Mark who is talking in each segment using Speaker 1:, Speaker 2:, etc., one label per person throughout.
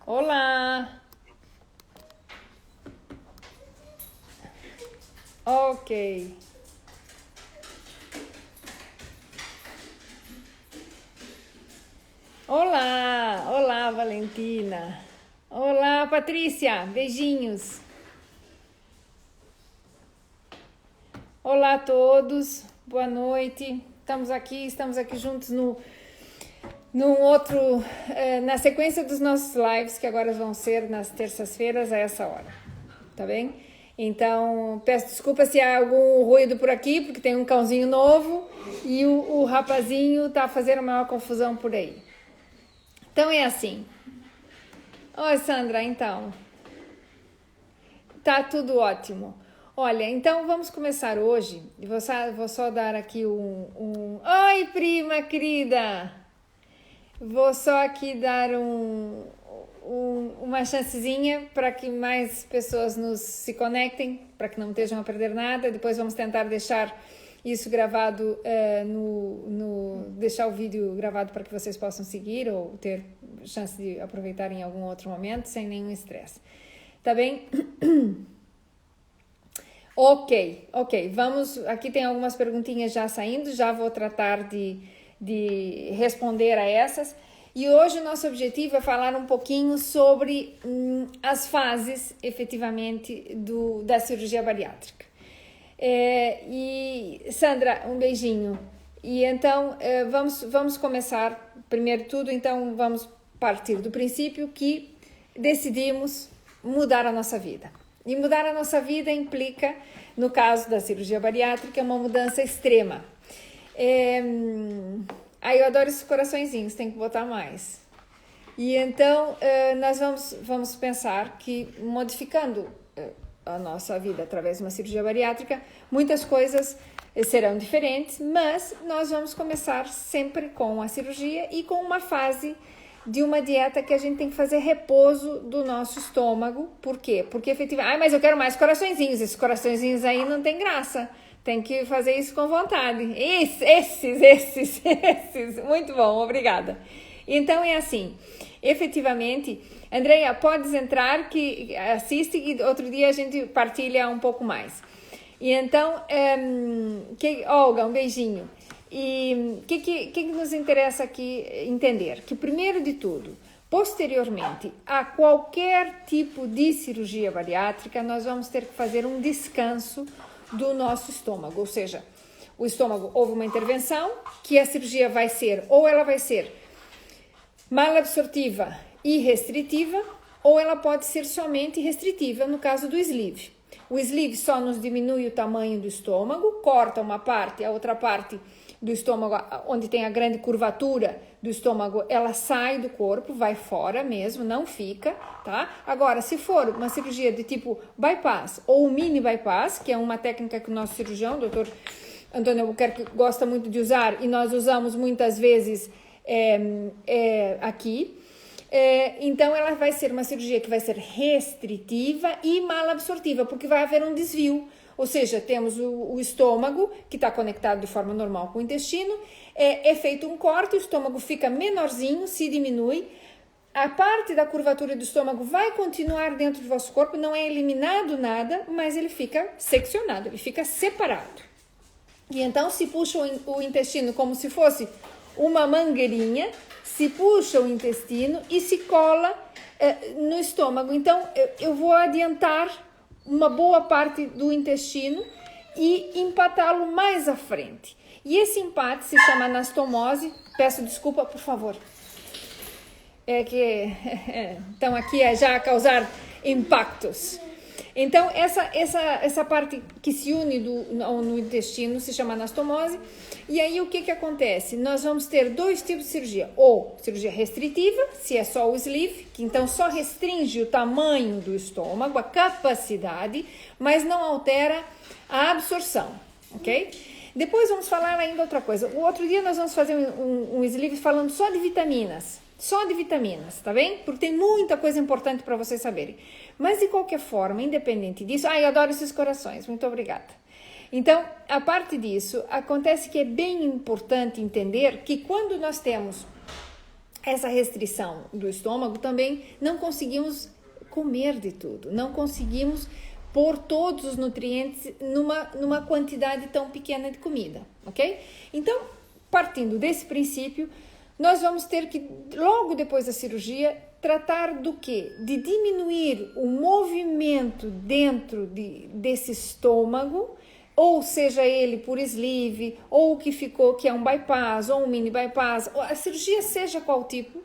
Speaker 1: Olá! Ok. Olá! Olá, Valentina! Olá, Patrícia! Beijinhos! Olá a todos! Boa noite! Estamos aqui juntos num outro, na sequência dos nossos lives, que agora vão ser nas terças-feiras a essa hora, tá bem? Então, peço desculpa se há algum ruído por aqui, porque tem um cãozinho novo e o rapazinho tá fazendo a maior confusão por aí. Então é assim. Oi, Sandra, então. Tá tudo ótimo. Olha, então vamos começar hoje. Vou só dar aqui Oi, prima querida! Vou só aqui dar uma chancezinha para que mais pessoas se conectem, para que não estejam a perder nada. Depois vamos tentar deixar isso gravado, deixar o vídeo gravado para que vocês possam seguir ou ter chance de aproveitar em algum outro momento sem nenhum estresse. Tá bem? Ok. Aqui tem algumas perguntinhas já saindo, já vou tratar de responder a essas. E hoje o nosso objetivo é falar um pouquinho sobre as fases, efetivamente, da cirurgia bariátrica. E Sandra, um beijinho. E então, vamos começar, primeiro de tudo, então vamos partir do princípio que decidimos mudar a nossa vida. E mudar a nossa vida implica, no caso da cirurgia bariátrica, uma mudança extrema. Eu adoro esses coraçõezinhos, tem que botar mais. E então, nós vamos pensar que modificando a nossa vida através de uma cirurgia bariátrica, muitas coisas serão diferentes, mas nós vamos começar sempre com a cirurgia e com uma fase de uma dieta que a gente tem que fazer repouso do nosso estômago. Por quê? Porque efetivamente, mas eu quero mais coraçõezinhos, esses coraçõezinhos aí não tem graça. Tem que fazer isso com vontade. Esses. Muito bom, obrigada. Então é assim, efetivamente, Andreia, podes entrar, que assiste e outro dia a gente partilha um pouco mais. E então, Olga, um beijinho. E o que nos interessa aqui entender? Que primeiro de tudo, posteriormente a qualquer tipo de cirurgia bariátrica, nós vamos ter que fazer um descanso do nosso estômago, ou seja, o estômago houve uma intervenção, que a cirurgia vai ser, ou ela vai ser malabsortiva e restritiva, ou ela pode ser somente restritiva, no caso do sleeve. O sleeve só nos diminui o tamanho do estômago, corta uma parte, a outra parte do estômago, onde tem a grande curvatura do estômago, ela sai do corpo, vai fora mesmo, não fica, tá? Agora, se for uma cirurgia de tipo bypass ou mini bypass, que é uma técnica que o nosso cirurgião, o Dr. Antônio Albuquerque, gosta muito de usar e nós usamos muitas vezes aqui, então ela vai ser uma cirurgia que vai ser restritiva e malabsortiva, porque vai haver um desvio. Ou seja, temos o estômago, que está conectado de forma normal com o intestino, é feito um corte, o estômago fica menorzinho, se diminui, a parte da curvatura do estômago vai continuar dentro do vosso corpo, não é eliminado nada, mas ele fica seccionado, ele fica separado. E então se puxa o intestino como se fosse uma mangueirinha, se puxa o intestino e se cola no estômago. Então eu vou adiantar uma boa parte do intestino e empatá-lo mais à frente. E esse empate se chama anastomose. Peço desculpa, por favor. É que estão aqui já a causar impactos. Então, essa parte que se une no intestino se chama anastomose. E aí, o que acontece? Nós vamos ter dois tipos de cirurgia. Ou cirurgia restritiva, se é só o sleeve, que então só restringe o tamanho do estômago, a capacidade, mas não altera a absorção, ok? Depois vamos falar ainda outra coisa. O outro dia nós vamos fazer um sleeve falando só de vitaminas. Só de vitaminas, tá bem? Porque tem muita coisa importante para vocês saberem. Mas de qualquer forma, independente disso... eu adoro esses corações, muito obrigada. Então, a parte disso, acontece que é bem importante entender que quando nós temos essa restrição do estômago, também não conseguimos comer de tudo, não conseguimos pôr todos os nutrientes numa quantidade tão pequena de comida, ok? Então, partindo desse princípio, nós vamos ter que, logo depois da cirurgia, tratar do quê? De diminuir o movimento dentro desse estômago, ou seja ele por sleeve, ou o que ficou, que é um bypass, ou um mini bypass, a cirurgia seja qual tipo,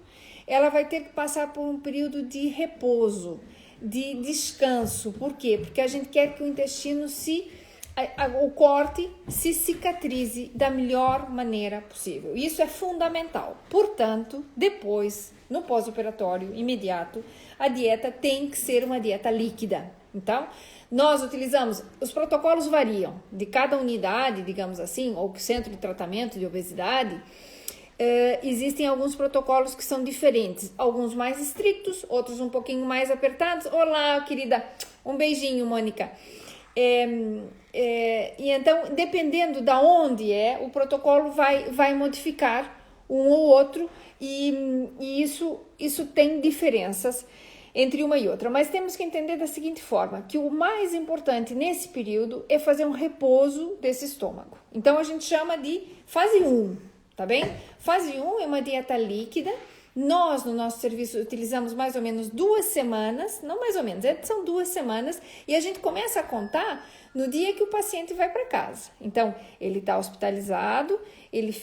Speaker 1: ela vai ter que passar por um período de repouso, de descanso. Por quê? Porque a gente quer que o intestino o corte se cicatrize da melhor maneira possível. Isso é fundamental. Portanto, depois, no pós-operatório imediato, a dieta tem que ser uma dieta líquida. Então, nós utilizamos, os protocolos variam de cada unidade, digamos assim, ou centro de tratamento de obesidade. Existem alguns protocolos que são diferentes, alguns mais estrictos, outros um pouquinho mais apertados. Olá, querida, um beijinho, Mônica. E então, dependendo da onde o protocolo vai modificar um ou outro, e isso tem diferenças entre uma e outra. Mas temos que entender da seguinte forma, que o mais importante nesse período é fazer um repouso desse estômago. Então, a gente chama de fase 1. Tá bem? Fase 1 é uma dieta líquida. Nós, no nosso serviço, utilizamos mais ou menos 2 semanas, não mais ou menos, são 2 semanas, e a gente começa a contar no dia que o paciente vai para casa. Então, ele está hospitalizado, ele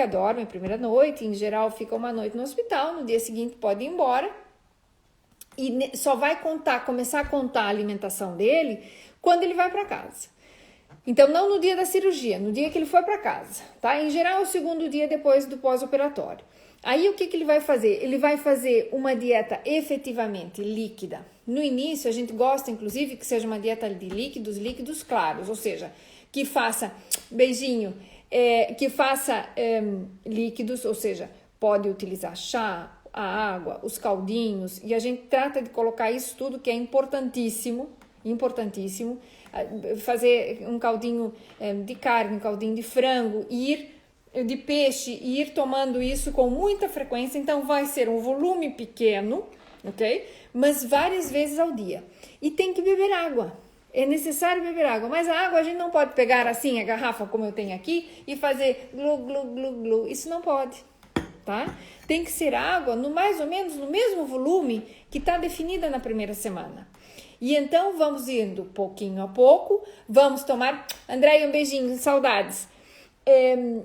Speaker 1: dorme a primeira noite, em geral fica uma noite no hospital, no dia seguinte pode ir embora, e só vai começar a contar a alimentação dele quando ele vai para casa. Então, não no dia da cirurgia, no dia que ele foi para casa, tá? Em geral, é o segundo dia depois do pós-operatório. Aí, o que ele vai fazer? Ele vai fazer uma dieta efetivamente líquida. No início, a gente gosta, inclusive, que seja uma dieta de líquidos claros, ou seja, que faça, beijinho, líquidos, ou seja, pode utilizar chá, a água, os caldinhos, e a gente trata de colocar isso tudo que é importantíssimo, fazer um caldinho de carne, um caldinho de frango, de peixe, e ir tomando isso com muita frequência. Então vai ser um volume pequeno, ok? Mas várias vezes ao dia. E tem que beber água. É necessário beber água, mas a água a gente não pode pegar assim a garrafa como eu tenho aqui e fazer glu, glu, glu, glu. Isso não pode, tá? Tem que ser água mais ou menos no mesmo volume que está definida na primeira semana. E então vamos indo pouquinho a pouco, vamos tomar... Andréia, um beijinho, saudades.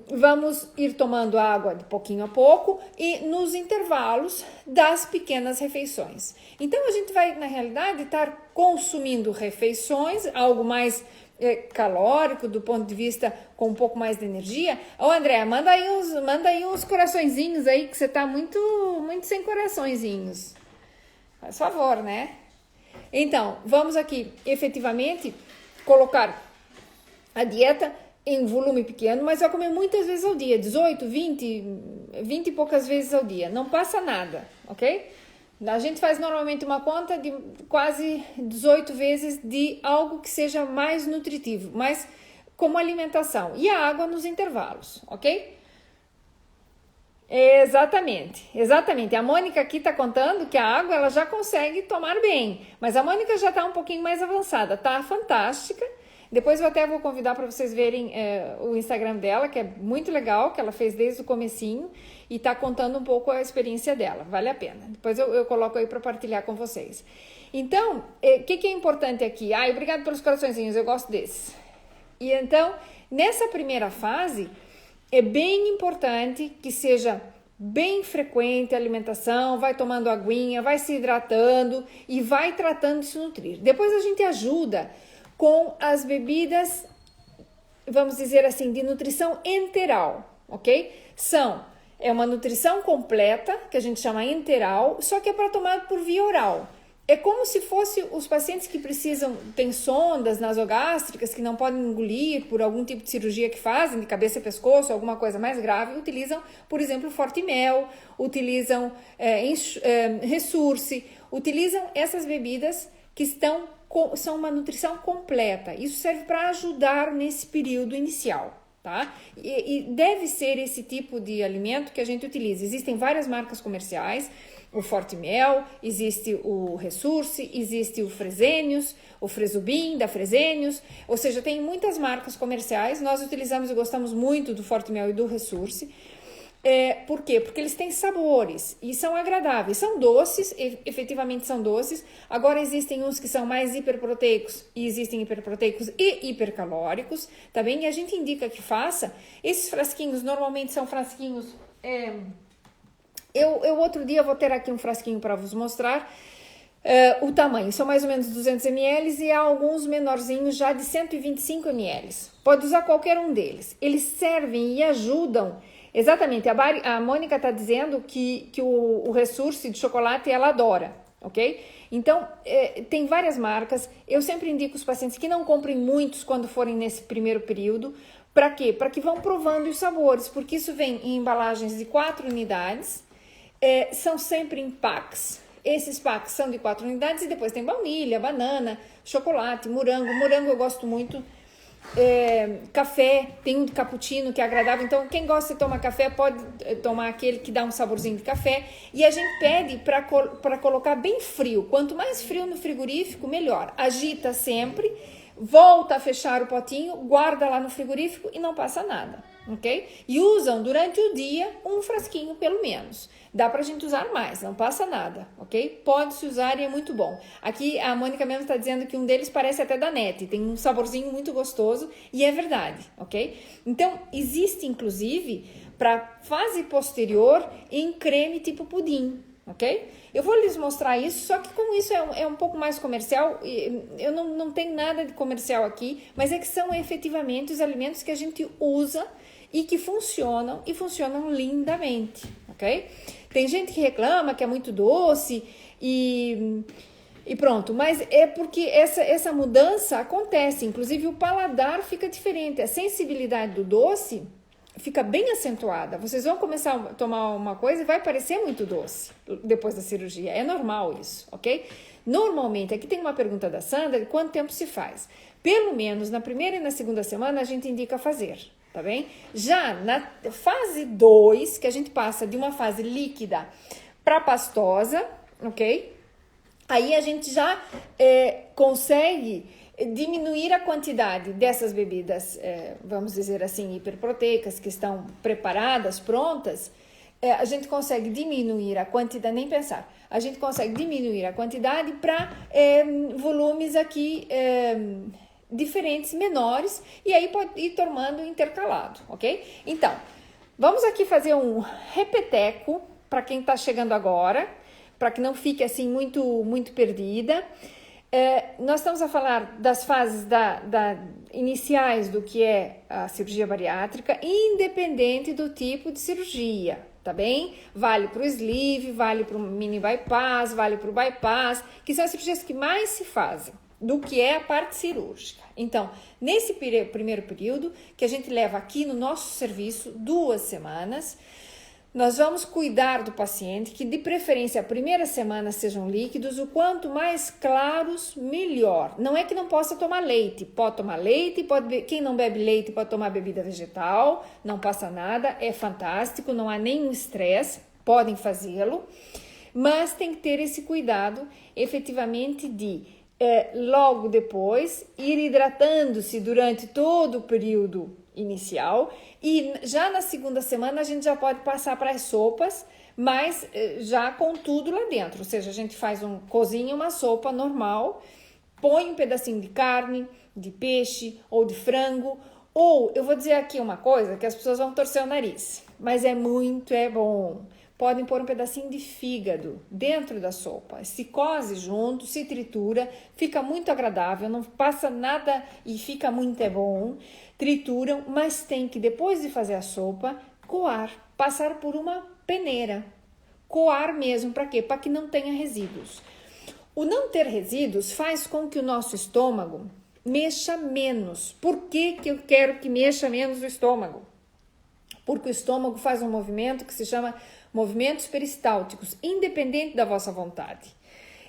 Speaker 1: Vamos ir tomando água de pouquinho a pouco e nos intervalos das pequenas refeições. Então a gente vai, na realidade, estar consumindo refeições, algo mais calórico, do ponto de vista com um pouco mais de energia. Ô Andréia, manda aí uns coraçõezinhos aí, que você tá muito sem coraçõezinhos. Faz favor, né? Então, vamos aqui, efetivamente, colocar a dieta em volume pequeno, mas vai comer muitas vezes ao dia, 18, 20 e poucas vezes ao dia, não passa nada, ok? A gente faz normalmente uma conta de quase 18 vezes de algo que seja mais nutritivo, mas como alimentação, e a água nos intervalos, ok? Exatamente. A Mônica aqui está contando que a água ela já consegue tomar bem, mas a Mônica já está um pouquinho mais avançada, tá fantástica. Depois eu até vou convidar para vocês verem o Instagram dela, que é muito legal, que ela fez desde o comecinho e está contando um pouco a experiência dela, vale a pena. Depois eu coloco aí para partilhar com vocês. Então, o que é importante aqui? Obrigado pelos coraçõezinhos, eu gosto desses. E então, nessa primeira fase, é bem importante que seja bem frequente a alimentação, vai tomando aguinha, vai se hidratando e vai tratando de se nutrir. Depois a gente ajuda com as bebidas, vamos dizer assim, de nutrição enteral, ok? É uma nutrição completa, que a gente chama enteral, só que é para tomar por via oral. É como se fosse os pacientes que tem sondas nasogástricas, que não podem engolir por algum tipo de cirurgia que fazem, de cabeça e pescoço, alguma coisa mais grave, utilizam, por exemplo, Fortimel, utilizam Ressource, utilizam essas bebidas que são uma nutrição completa. Isso serve para ajudar nesse período inicial, tá? E deve ser esse tipo de alimento que a gente utiliza. Existem várias marcas comerciais, o Forte Mel, existe o Ressource, existe o Fresenius, o Fresubin da Fresenius, ou seja, tem muitas marcas comerciais. Nós utilizamos e gostamos muito do Forte Mel e do Ressource. Por quê? Porque eles têm sabores e são agradáveis, são doces, efetivamente são doces. Agora existem uns que são mais hiperproteicos e existem hiperproteicos e hipercalóricos, tá bem? E a gente indica que faça. Esses frasquinhos normalmente são frasquinhos... Eu outro dia vou ter aqui um frasquinho para vos mostrar o tamanho. São mais ou menos 200 ml e há alguns menorzinhos já de 125 ml. Pode usar qualquer um deles. Eles servem e ajudam. Exatamente, a Mônica está dizendo que o Ressource de chocolate ela adora, ok? Então, tem várias marcas. Eu sempre indico os pacientes que não comprem muitos quando forem nesse primeiro período. Para quê? Para que vão provando os sabores, porque isso vem em embalagens de 4 unidades, são sempre em packs. Esses packs são de 4 unidades e depois tem baunilha, banana, chocolate, morango. Morango eu gosto muito. Café, tem um de cappuccino que é agradável, então quem gosta de tomar café pode tomar aquele que dá um saborzinho de café. E a gente pede para colocar bem frio, quanto mais frio no frigorífico melhor. Agita sempre, volta a fechar o potinho, guarda lá no frigorífico e não passa nada, ok? E usam durante o dia um frasquinho pelo menos. Dá pra gente usar mais, não passa nada, ok? Pode-se usar e é muito bom. Aqui a Mônica mesmo está dizendo que um deles parece até Danette, tem um saborzinho muito gostoso e é verdade, ok? Então, existe inclusive para fase posterior em creme tipo pudim, ok? Eu vou lhes mostrar isso, só que como isso é um pouco mais comercial, eu não tenho nada de comercial aqui, mas é que são efetivamente os alimentos que a gente usa e que funcionam e funcionam lindamente, ok? Tem gente que reclama que é muito doce e pronto, mas é porque essa mudança acontece, inclusive o paladar fica diferente, a sensibilidade do doce fica bem acentuada. Vocês vão começar a tomar uma coisa e vai parecer muito doce depois da cirurgia, é normal isso, ok? Normalmente, aqui tem uma pergunta da Sandra, de quanto tempo se faz? Pelo menos na primeira e na segunda semana a gente indica fazer. Tá bem? Já na fase 2, que a gente passa de uma fase líquida para pastosa, ok? Aí a gente já consegue diminuir a quantidade dessas bebidas, vamos dizer assim, hiperproteicas, que estão preparadas, prontas. A gente consegue diminuir a quantidade, nem pensar, a gente consegue diminuir a quantidade para volumes aqui... diferentes, menores, e aí pode ir tomando intercalado, ok? Então, vamos aqui fazer um repeteco para quem está chegando agora, para que não fique assim muito perdida. Nós estamos a falar das fases iniciais do que é a cirurgia bariátrica, independente do tipo de cirurgia, tá bem? Vale para o sleeve, vale para o mini bypass, vale para o bypass, que são as cirurgias que mais se fazem do que é a parte cirúrgica. Então, nesse primeiro período, que a gente leva aqui no nosso serviço 2 semanas, nós vamos cuidar do paciente, que de preferência a primeira semana sejam líquidos, o quanto mais claros, melhor. Não é que não possa tomar leite, pode tomar leite, quem não bebe leite pode tomar bebida vegetal, não passa nada, é fantástico, não há nenhum estresse, podem fazê-lo, mas tem que ter esse cuidado efetivamente de logo depois ir hidratando-se durante todo o período inicial e já na segunda semana a gente já pode passar para as sopas, mas já com tudo lá dentro, ou seja, a gente cozinha uma sopa normal, põe um pedacinho de carne, de peixe ou de frango, ou eu vou dizer aqui uma coisa que as pessoas vão torcer o nariz, mas é bom. Podem pôr um pedacinho de fígado dentro da sopa, se coze junto, se tritura, fica muito agradável, não passa nada e fica muito bom. Trituram, mas tem que, depois de fazer a sopa, coar, passar por uma peneira, coar mesmo, para quê? Para que não tenha resíduos. O não ter resíduos faz com que o nosso estômago mexa menos. Por que eu quero que mexa menos o estômago? Porque o estômago faz um movimento que se chama movimentos peristálticos, independente da vossa vontade.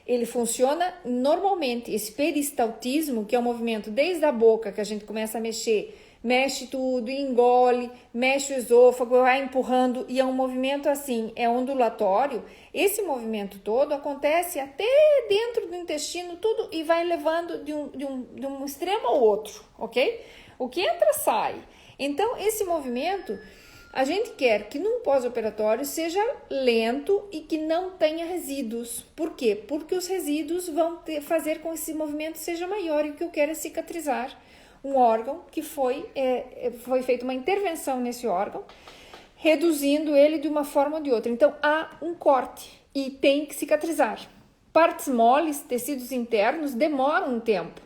Speaker 1: Ele funciona normalmente, esse peristaltismo, que é o movimento desde a boca, que a gente começa a mexer mexe tudo, engole, mexe o esôfago, vai empurrando, e é um movimento assim, é ondulatório. Esse movimento todo acontece até dentro do intestino, tudo, e vai levando de um extremo ao outro, ok? O que entra, sai. Então, esse movimento, a gente quer que num pós-operatório seja lento e que não tenha resíduos. Por quê? Porque os resíduos vão fazer com que esse movimento seja maior, e o que eu quero é cicatrizar um órgão que foi feita uma intervenção nesse órgão, reduzindo ele de uma forma ou de outra. Então, há um corte e tem que cicatrizar. Partes moles, tecidos internos, demoram um tempo.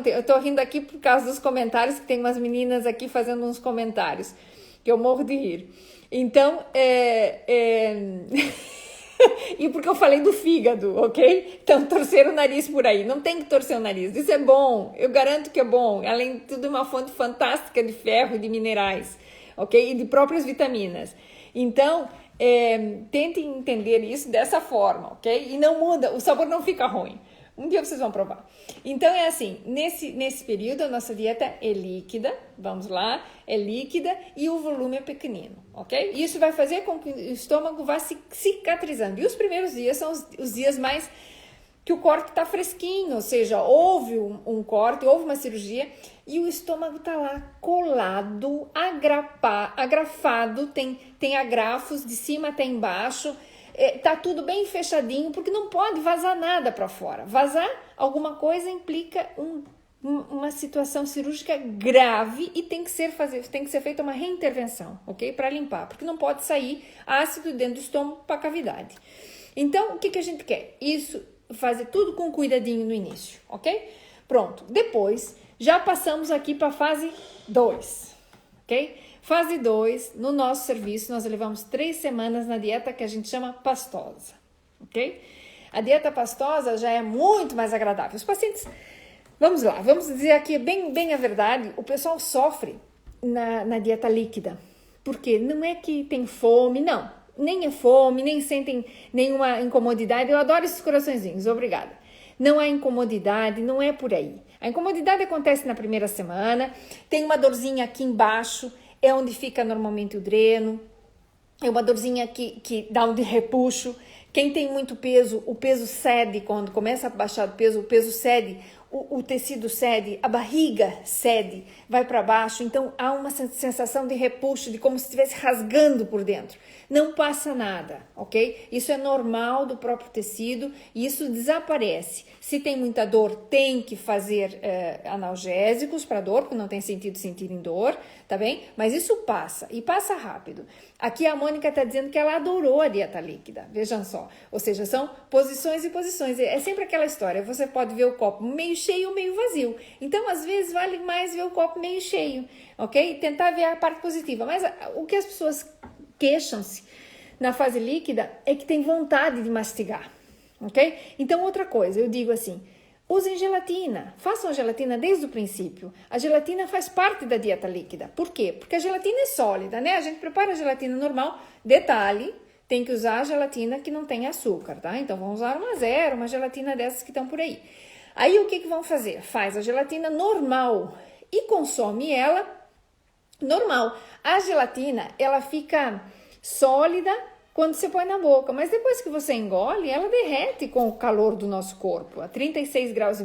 Speaker 1: Eu tô rindo aqui por causa dos comentários, que tem umas meninas aqui fazendo uns comentários, que eu morro de rir. Então, e porque eu falei do fígado, ok? Então, torcer o nariz por aí. Não tem que torcer o nariz. Isso é bom. Eu garanto que é bom. Além de tudo, é uma fonte fantástica de ferro e de minerais, ok? E de próprias vitaminas. Então, tentem entender isso dessa forma, ok? E não muda. O sabor não fica ruim. Um dia vocês vão provar. Então, é assim, nesse período a nossa dieta é líquida, vamos lá, é líquida e o volume é pequenino, ok? Isso vai fazer com que o estômago vá se cicatrizando. E os primeiros dias são os dias mais que o corte está fresquinho, ou seja, houve um corte, houve uma cirurgia e o estômago está lá colado, agrafado, tem agrafos de cima até embaixo. Tá tudo bem fechadinho, porque não pode vazar nada para fora. Vazar alguma coisa implica uma situação cirúrgica grave e tem que ser feita uma reintervenção, ok? Para limpar, porque não pode sair ácido dentro do estômago para a cavidade. Então, o que a gente quer? Isso, fazer tudo com cuidadinho no início, ok? Pronto. Depois, já passamos aqui para a fase 2, ok? Fase 2, no nosso serviço, nós levamos 3 semanas na dieta que a gente chama pastosa, ok? A dieta pastosa já é muito mais agradável. Os pacientes, vamos lá, vamos dizer aqui bem a verdade, o pessoal sofre na dieta líquida, porque não é que tem fome, não, nem é fome, nem sentem nenhuma incomodidade. Eu adoro esses coraçõezinhos, obrigada. Não há incomodidade, não é por aí. A incomodidade acontece na primeira semana, tem uma dorzinha aqui embaixo, é onde fica normalmente o dreno, é uma dorzinha que dá um de repuxo. Quem tem muito peso, o peso cede, quando começa a baixar o peso cede, o tecido cede, a barriga cede, vai para baixo, então há uma sensação de repuxo, de como se estivesse rasgando por dentro. Não passa nada, ok? Isso é normal do próprio tecido e isso desaparece. Se tem muita dor, tem que fazer analgésicos para dor, porque não tem sentido sentirem dor, tá bem? Mas isso passa, e passa rápido. Aqui a Mônica está dizendo que ela adorou a dieta líquida, vejam só. Ou seja, são posições e posições. É sempre aquela história, você pode ver o copo meio cheio ou meio vazio. Então, às vezes, vale mais ver o copo meio cheio, ok? Tentar ver a parte positiva. Mas o que as pessoas queixam-se na fase líquida é que tem vontade de mastigar, ok? Então, outra coisa, eu digo assim, usem gelatina, façam a gelatina desde o princípio. A gelatina faz parte da dieta líquida. Por quê? Porque a gelatina é sólida, né? A gente prepara a gelatina normal, detalhe, tem que usar a gelatina que não tem açúcar, tá? Então, vamos usar uma zero, uma gelatina dessas que estão por aí. Aí, o que vão fazer? Faz a gelatina normal e consome ela normal. A gelatina, ela fica sólida quando você põe na boca, mas depois que você engole, ela derrete com o calor do nosso corpo. A 36,5 graus,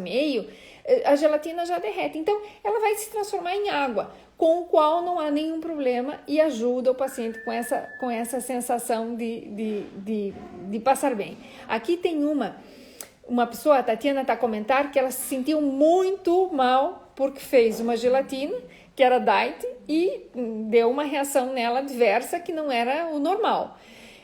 Speaker 1: a gelatina já derrete. Então, ela vai se transformar em água, com o qual não há nenhum problema e ajuda o paciente com essa sensação de passar bem. Aqui tem uma pessoa, a Tatiana está a comentar que ela se sentiu muito mal porque fez uma gelatina que era diet e deu uma reação nela adversa que não era o normal.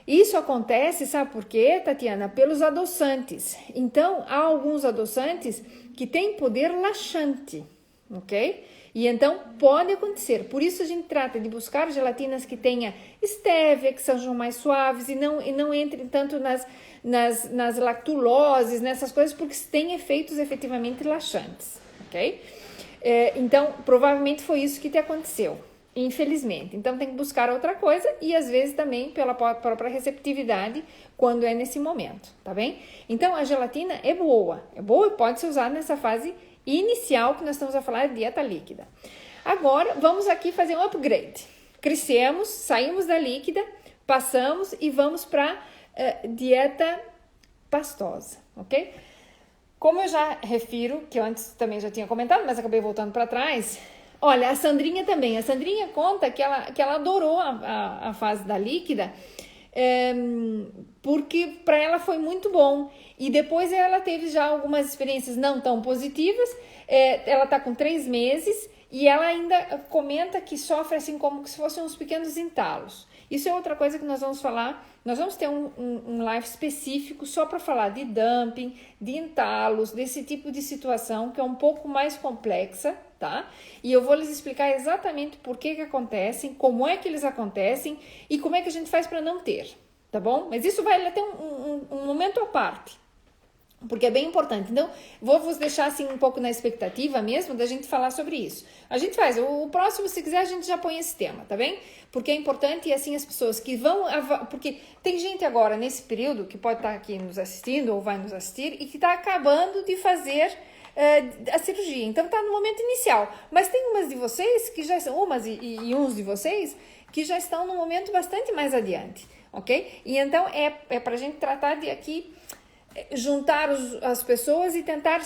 Speaker 1: Isso acontece, sabe por quê, Tatiana? Pelos adoçantes. Então, há alguns adoçantes que têm poder laxante, ok? E então, pode acontecer. Por isso, a gente trata de buscar gelatinas que tenha estévia, que sejam mais suaves e não entrem tanto nas lactuloses, nessas coisas, porque têm efeitos efetivamente laxantes, ok? Então, provavelmente foi isso que te aconteceu, infelizmente. Então, tem que buscar outra coisa e, às vezes, também pela própria receptividade, quando é nesse momento, tá bem? Então, a gelatina é boa e pode ser usada nessa fase inicial que nós estamos a falar de dieta líquida. Agora, vamos aqui fazer um upgrade. Crescemos, saímos da líquida, passamos e vamos para dieta pastosa, ok? Como eu já refiro, que eu antes também já tinha comentado, mas acabei voltando para trás, olha, a Sandrinha também. A Sandrinha conta que ela adorou a fase da líquida, porque para ela foi muito bom. E depois ela teve já algumas experiências não tão positivas. Ela está com 3 meses e ela ainda comenta que sofre assim como se fossem uns pequenos entalos. Isso é outra coisa que nós vamos falar. Nós vamos ter um live específico só para falar de dumping, de entalos, desse tipo de situação que é um pouco mais complexa, tá? E eu vou lhes explicar exatamente por que acontecem, como é que eles acontecem e como é que a gente faz para não ter, tá bom? Mas isso vai até um momento à parte, porque é bem importante. Então, vou vos deixar assim um pouco na expectativa mesmo da gente falar sobre isso. A gente faz, o próximo, se quiser, a gente já põe esse tema, tá bem? Porque é importante e assim as pessoas que vão... Porque tem gente agora, nesse período, que pode estar aqui nos assistindo ou vai nos assistir e que está acabando de fazer a cirurgia. Então, está no momento inicial. Mas tem umas de vocês que já são... Umas e uns de vocês que já estão no momento bastante mais adiante, ok? E então, é para a gente tratar de aqui... juntar as pessoas e tentar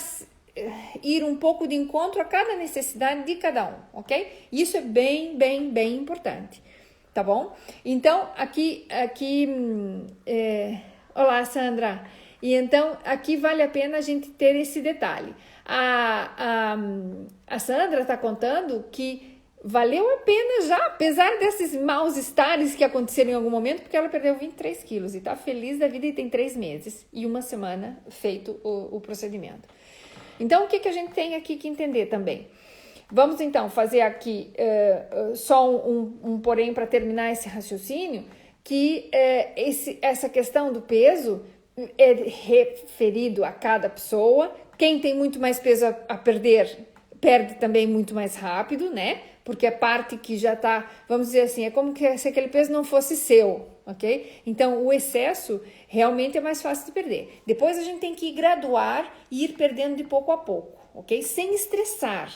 Speaker 1: ir um pouco de encontro a cada necessidade de cada um, ok? Isso é bem, bem, bem importante, tá bom? Então, aqui olá, Sandra. E então, aqui vale a pena a gente ter esse detalhe. A Sandra está contando que valeu a pena já, apesar desses maus estares que aconteceram em algum momento, porque ela perdeu 23 quilos e tá feliz da vida e tem 3 meses e 1 semana feito o procedimento. Então, o que a gente tem aqui que entender também? Vamos, então, fazer aqui só um porém para terminar esse raciocínio, que essa questão do peso é referido a cada pessoa. Quem tem muito mais peso a perder, perde também muito mais rápido, né? Porque a parte que já tá, vamos dizer assim, é como se aquele peso não fosse seu, ok? Então, o excesso realmente é mais fácil de perder. Depois a gente tem que graduar e ir perdendo de pouco a pouco, ok? Sem estressar.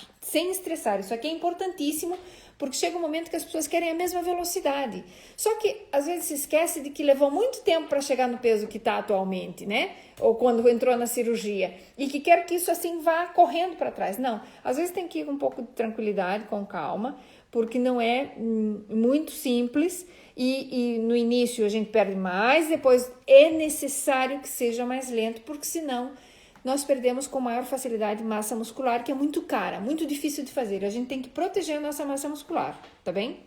Speaker 1: Isso aqui é importantíssimo, porque chega um momento que as pessoas querem a mesma velocidade. Só que, às vezes, se esquece de que levou muito tempo para chegar no peso que está atualmente, né? Ou quando entrou na cirurgia. E que quer que isso, assim, vá correndo para trás. Não, às vezes tem que ir com um pouco de tranquilidade, com calma, porque não é muito simples. E no início a gente perde mais, depois é necessário que seja mais lento, porque senão... nós perdemos com maior facilidade massa muscular, que é muito cara, muito difícil de fazer. A gente tem que proteger a nossa massa muscular, tá bem?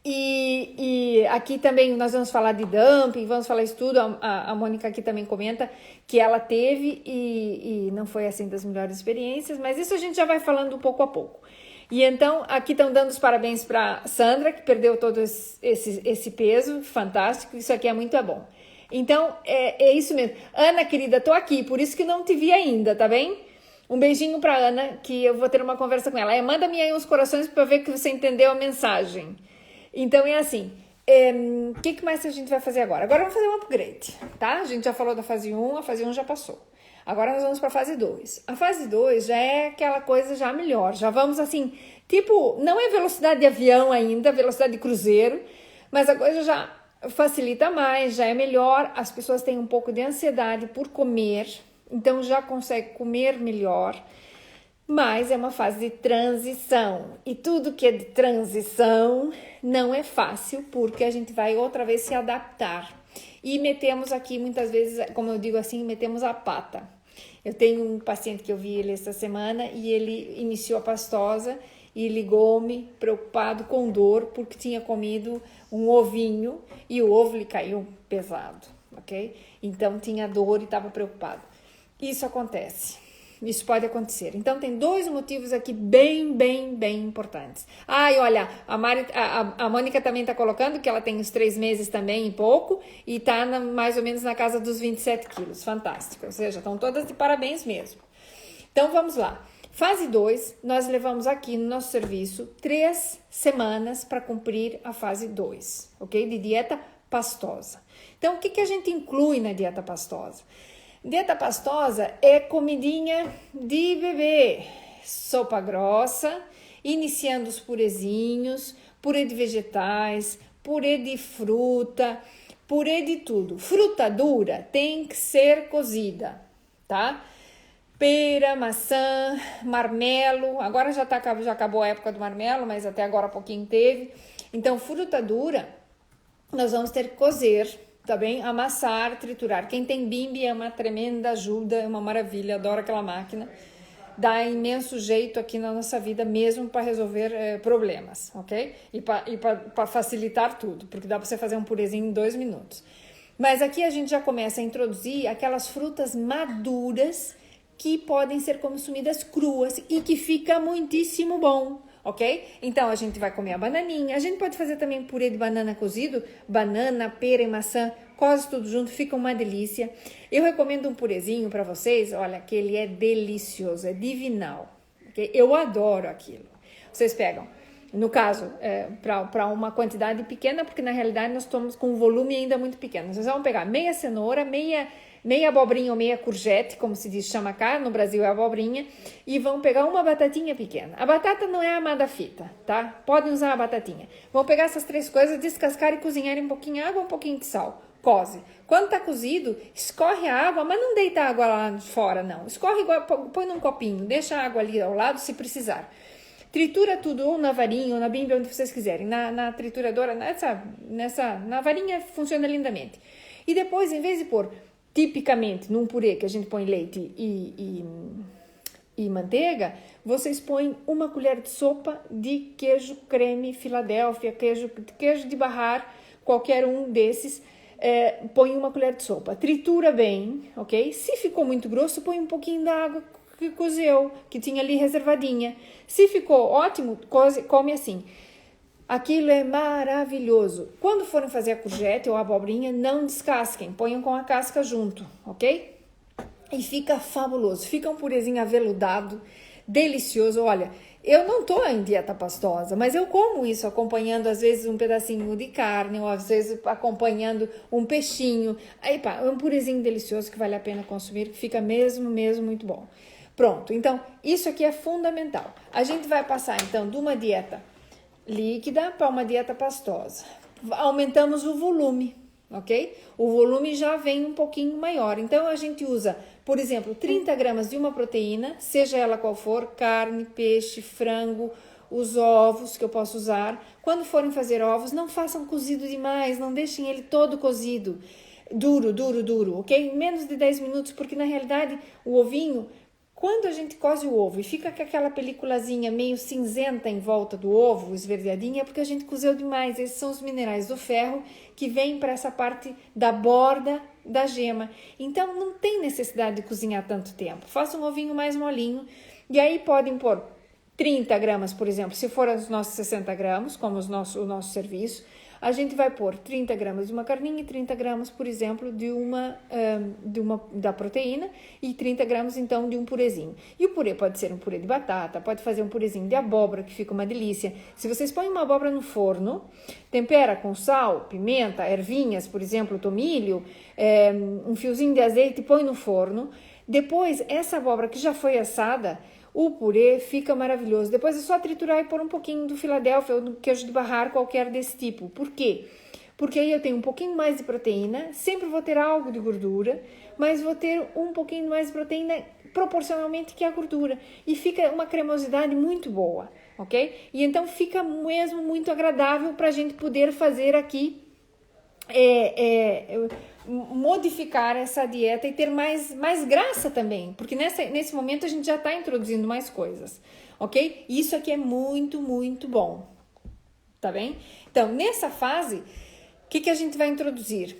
Speaker 1: E aqui também nós vamos falar de dumping, vamos falar isso tudo. A Mônica aqui também comenta que ela teve e não foi assim das melhores experiências, mas isso a gente já vai falando pouco a pouco. E então, aqui estão dando os parabéns para Sandra, que perdeu todo esse peso, fantástico, isso aqui é muito bom. Então, é isso mesmo. Ana, querida, tô aqui, por isso que não te vi ainda, tá bem? Um beijinho pra Ana, que eu vou ter uma conversa com ela. Manda-me aí uns corações pra ver que você entendeu a mensagem. Então, é assim, o que mais a gente vai fazer agora? Agora vamos fazer um upgrade, tá? A gente já falou da fase 1, a fase 1 já passou. Agora nós vamos pra fase 2. A fase 2 já é aquela coisa já melhor, já vamos assim, tipo, não é velocidade de avião ainda, velocidade de cruzeiro, mas a coisa já... facilita mais, já é melhor, as pessoas têm um pouco de ansiedade por comer, então já consegue comer melhor, mas é uma fase de transição, e tudo que é de transição não é fácil, porque a gente vai outra vez se adaptar, e metemos aqui muitas vezes, como eu digo assim, metemos a pata. Eu tenho um paciente que eu vi ele essa semana, e ele iniciou a pastosa, e ligou-me preocupado com dor porque tinha comido um ovinho e o ovo lhe caiu pesado, ok? Então tinha dor e estava preocupado. Isso acontece, isso pode acontecer. Então tem 2 motivos aqui bem, bem, bem importantes. E olha, a Mônica também está colocando que ela tem os 3 meses também e pouco e está mais ou menos na casa dos 27 quilos, fantástico, ou seja, estão todas de parabéns mesmo. Então vamos lá. Fase 2, nós levamos aqui no nosso serviço 3 semanas para cumprir a fase 2, ok? De dieta pastosa. Então, o que a gente inclui na dieta pastosa? Dieta pastosa é comidinha de bebê, sopa grossa iniciando os purezinhos, purê de vegetais, purê de fruta, purê de tudo. Fruta dura tem que ser cozida, tá? Pera, maçã, marmelo, agora já acabou a época do marmelo, mas até agora há pouquinho teve. Então, fruta dura, nós vamos ter que cozer, tá bem? Amassar, triturar. Quem tem bimby é uma tremenda ajuda, é uma maravilha, adoro aquela máquina. Dá imenso jeito aqui na nossa vida mesmo para resolver problemas, ok? E para facilitar tudo, porque dá para você fazer um purezinho em 2 minutos. Mas aqui a gente já começa a introduzir aquelas frutas maduras que podem ser consumidas cruas e que fica muitíssimo bom, ok? Então, a gente vai comer a bananinha, a gente pode fazer também purê de banana cozido, banana, pera e maçã, coze tudo junto, fica uma delícia. Eu recomendo um purezinho para vocês, olha, que ele é delicioso, é divinal, ok? Eu adoro aquilo. Vocês pegam, no caso, para uma quantidade pequena, porque na realidade nós estamos com um volume ainda muito pequeno. Vocês vão pegar meia cenoura, meia abobrinha ou meia courgette, como se diz, chama cá, no Brasil é abobrinha, e vão pegar uma batatinha pequena. A batata não é amada fita, tá? Podem usar a batatinha. Vão pegar essas 3 coisas, descascar e cozinhar em um pouquinho de água, um pouquinho de sal. Coze. Quando tá cozido, escorre a água, mas não deita a água lá fora, não. Escorre, põe num copinho, deixa a água ali ao lado se precisar. Tritura tudo, ou na varinha, ou na bimby, onde vocês quiserem. Na trituradora, na varinha funciona lindamente. E depois, em vez de pôr tipicamente num purê que a gente põe leite e manteiga, vocês põem 1 colher de sopa de queijo creme Filadélfia, queijo de barrar, qualquer um desses, põe 1 colher de sopa. Tritura bem, ok? Se ficou muito grosso, põe um pouquinho da água que cozeu, que tinha ali reservadinha. Se ficou ótimo, come assim. Aquilo é maravilhoso. Quando forem fazer a courgette ou a abobrinha, não descasquem, ponham com a casca junto, ok? E fica fabuloso, fica um purezinho aveludado, delicioso. Olha, eu não tô em dieta pastosa, mas eu como isso acompanhando às vezes um pedacinho de carne, ou às vezes acompanhando um peixinho. Aí, pá, é um purezinho delicioso que vale a pena consumir, que fica mesmo muito bom. Pronto, então isso aqui é fundamental. A gente vai passar então de uma dieta líquida para uma dieta pastosa. Aumentamos o volume, ok? O volume já vem um pouquinho maior. Então, a gente usa, por exemplo, 30 gramas de uma proteína, seja ela qual for, carne, peixe, frango, os ovos que eu posso usar. Quando forem fazer ovos, não façam cozido demais, não deixem ele todo cozido, duro, ok? Menos de 10 minutos, porque na realidade o ovinho, quando a gente coze o ovo e fica com aquela peliculazinha meio cinzenta em volta do ovo, esverdeadinha, é porque a gente cozeu demais. Esses são os minerais do ferro que vêm para essa parte da borda da gema. Então, não tem necessidade de cozinhar tanto tempo. Faça um ovinho mais molinho e aí podem pôr 30 gramas, por exemplo, se for os nossos 60 gramas, como o nosso serviço. A gente vai pôr 30 gramas de uma carninha e 30 gramas, por exemplo, da proteína e 30 gramas, então, de um purezinho. E o purê pode ser um purê de batata, pode fazer um purezinho de abóbora, que fica uma delícia. Se vocês põem uma abóbora no forno, tempera com sal, pimenta, ervinhas, por exemplo, tomilho, um fiozinho de azeite e põe no forno. Depois, essa abóbora que já foi assada, o purê fica maravilhoso. Depois é só triturar e pôr um pouquinho do Filadélfia ou do queijo de barrar, qualquer desse tipo. Por quê? Porque aí eu tenho um pouquinho mais de proteína, sempre vou ter algo de gordura, mas vou ter um pouquinho mais de proteína proporcionalmente que a gordura. E fica uma cremosidade muito boa, ok? E então fica mesmo muito agradável para a gente poder fazer aqui modificar essa dieta e ter mais graça também, porque nesse momento a gente já está introduzindo mais coisas, ok? Isso aqui é muito bom, tá bem? Então, nessa fase, o que a gente vai introduzir?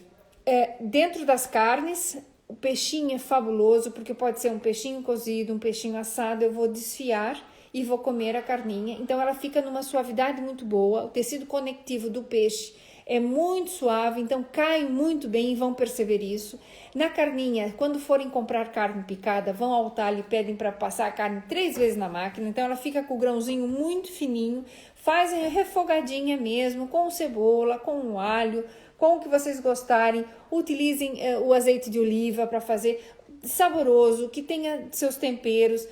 Speaker 1: Dentro das carnes, o peixinho é fabuloso, porque pode ser um peixinho cozido, um peixinho assado, eu vou desfiar e vou comer a carninha, então ela fica numa suavidade muito boa, o tecido conectivo do peixe é muito suave, então cai muito bem e vão perceber isso. Na carninha, quando forem comprar carne picada, vão ao talho e pedem para passar a carne 3 vezes na máquina, então ela fica com o grãozinho muito fininho, fazem refogadinha mesmo, com cebola, com alho, com o que vocês gostarem, utilizem o azeite de oliva para fazer, saboroso, que tenha seus temperos.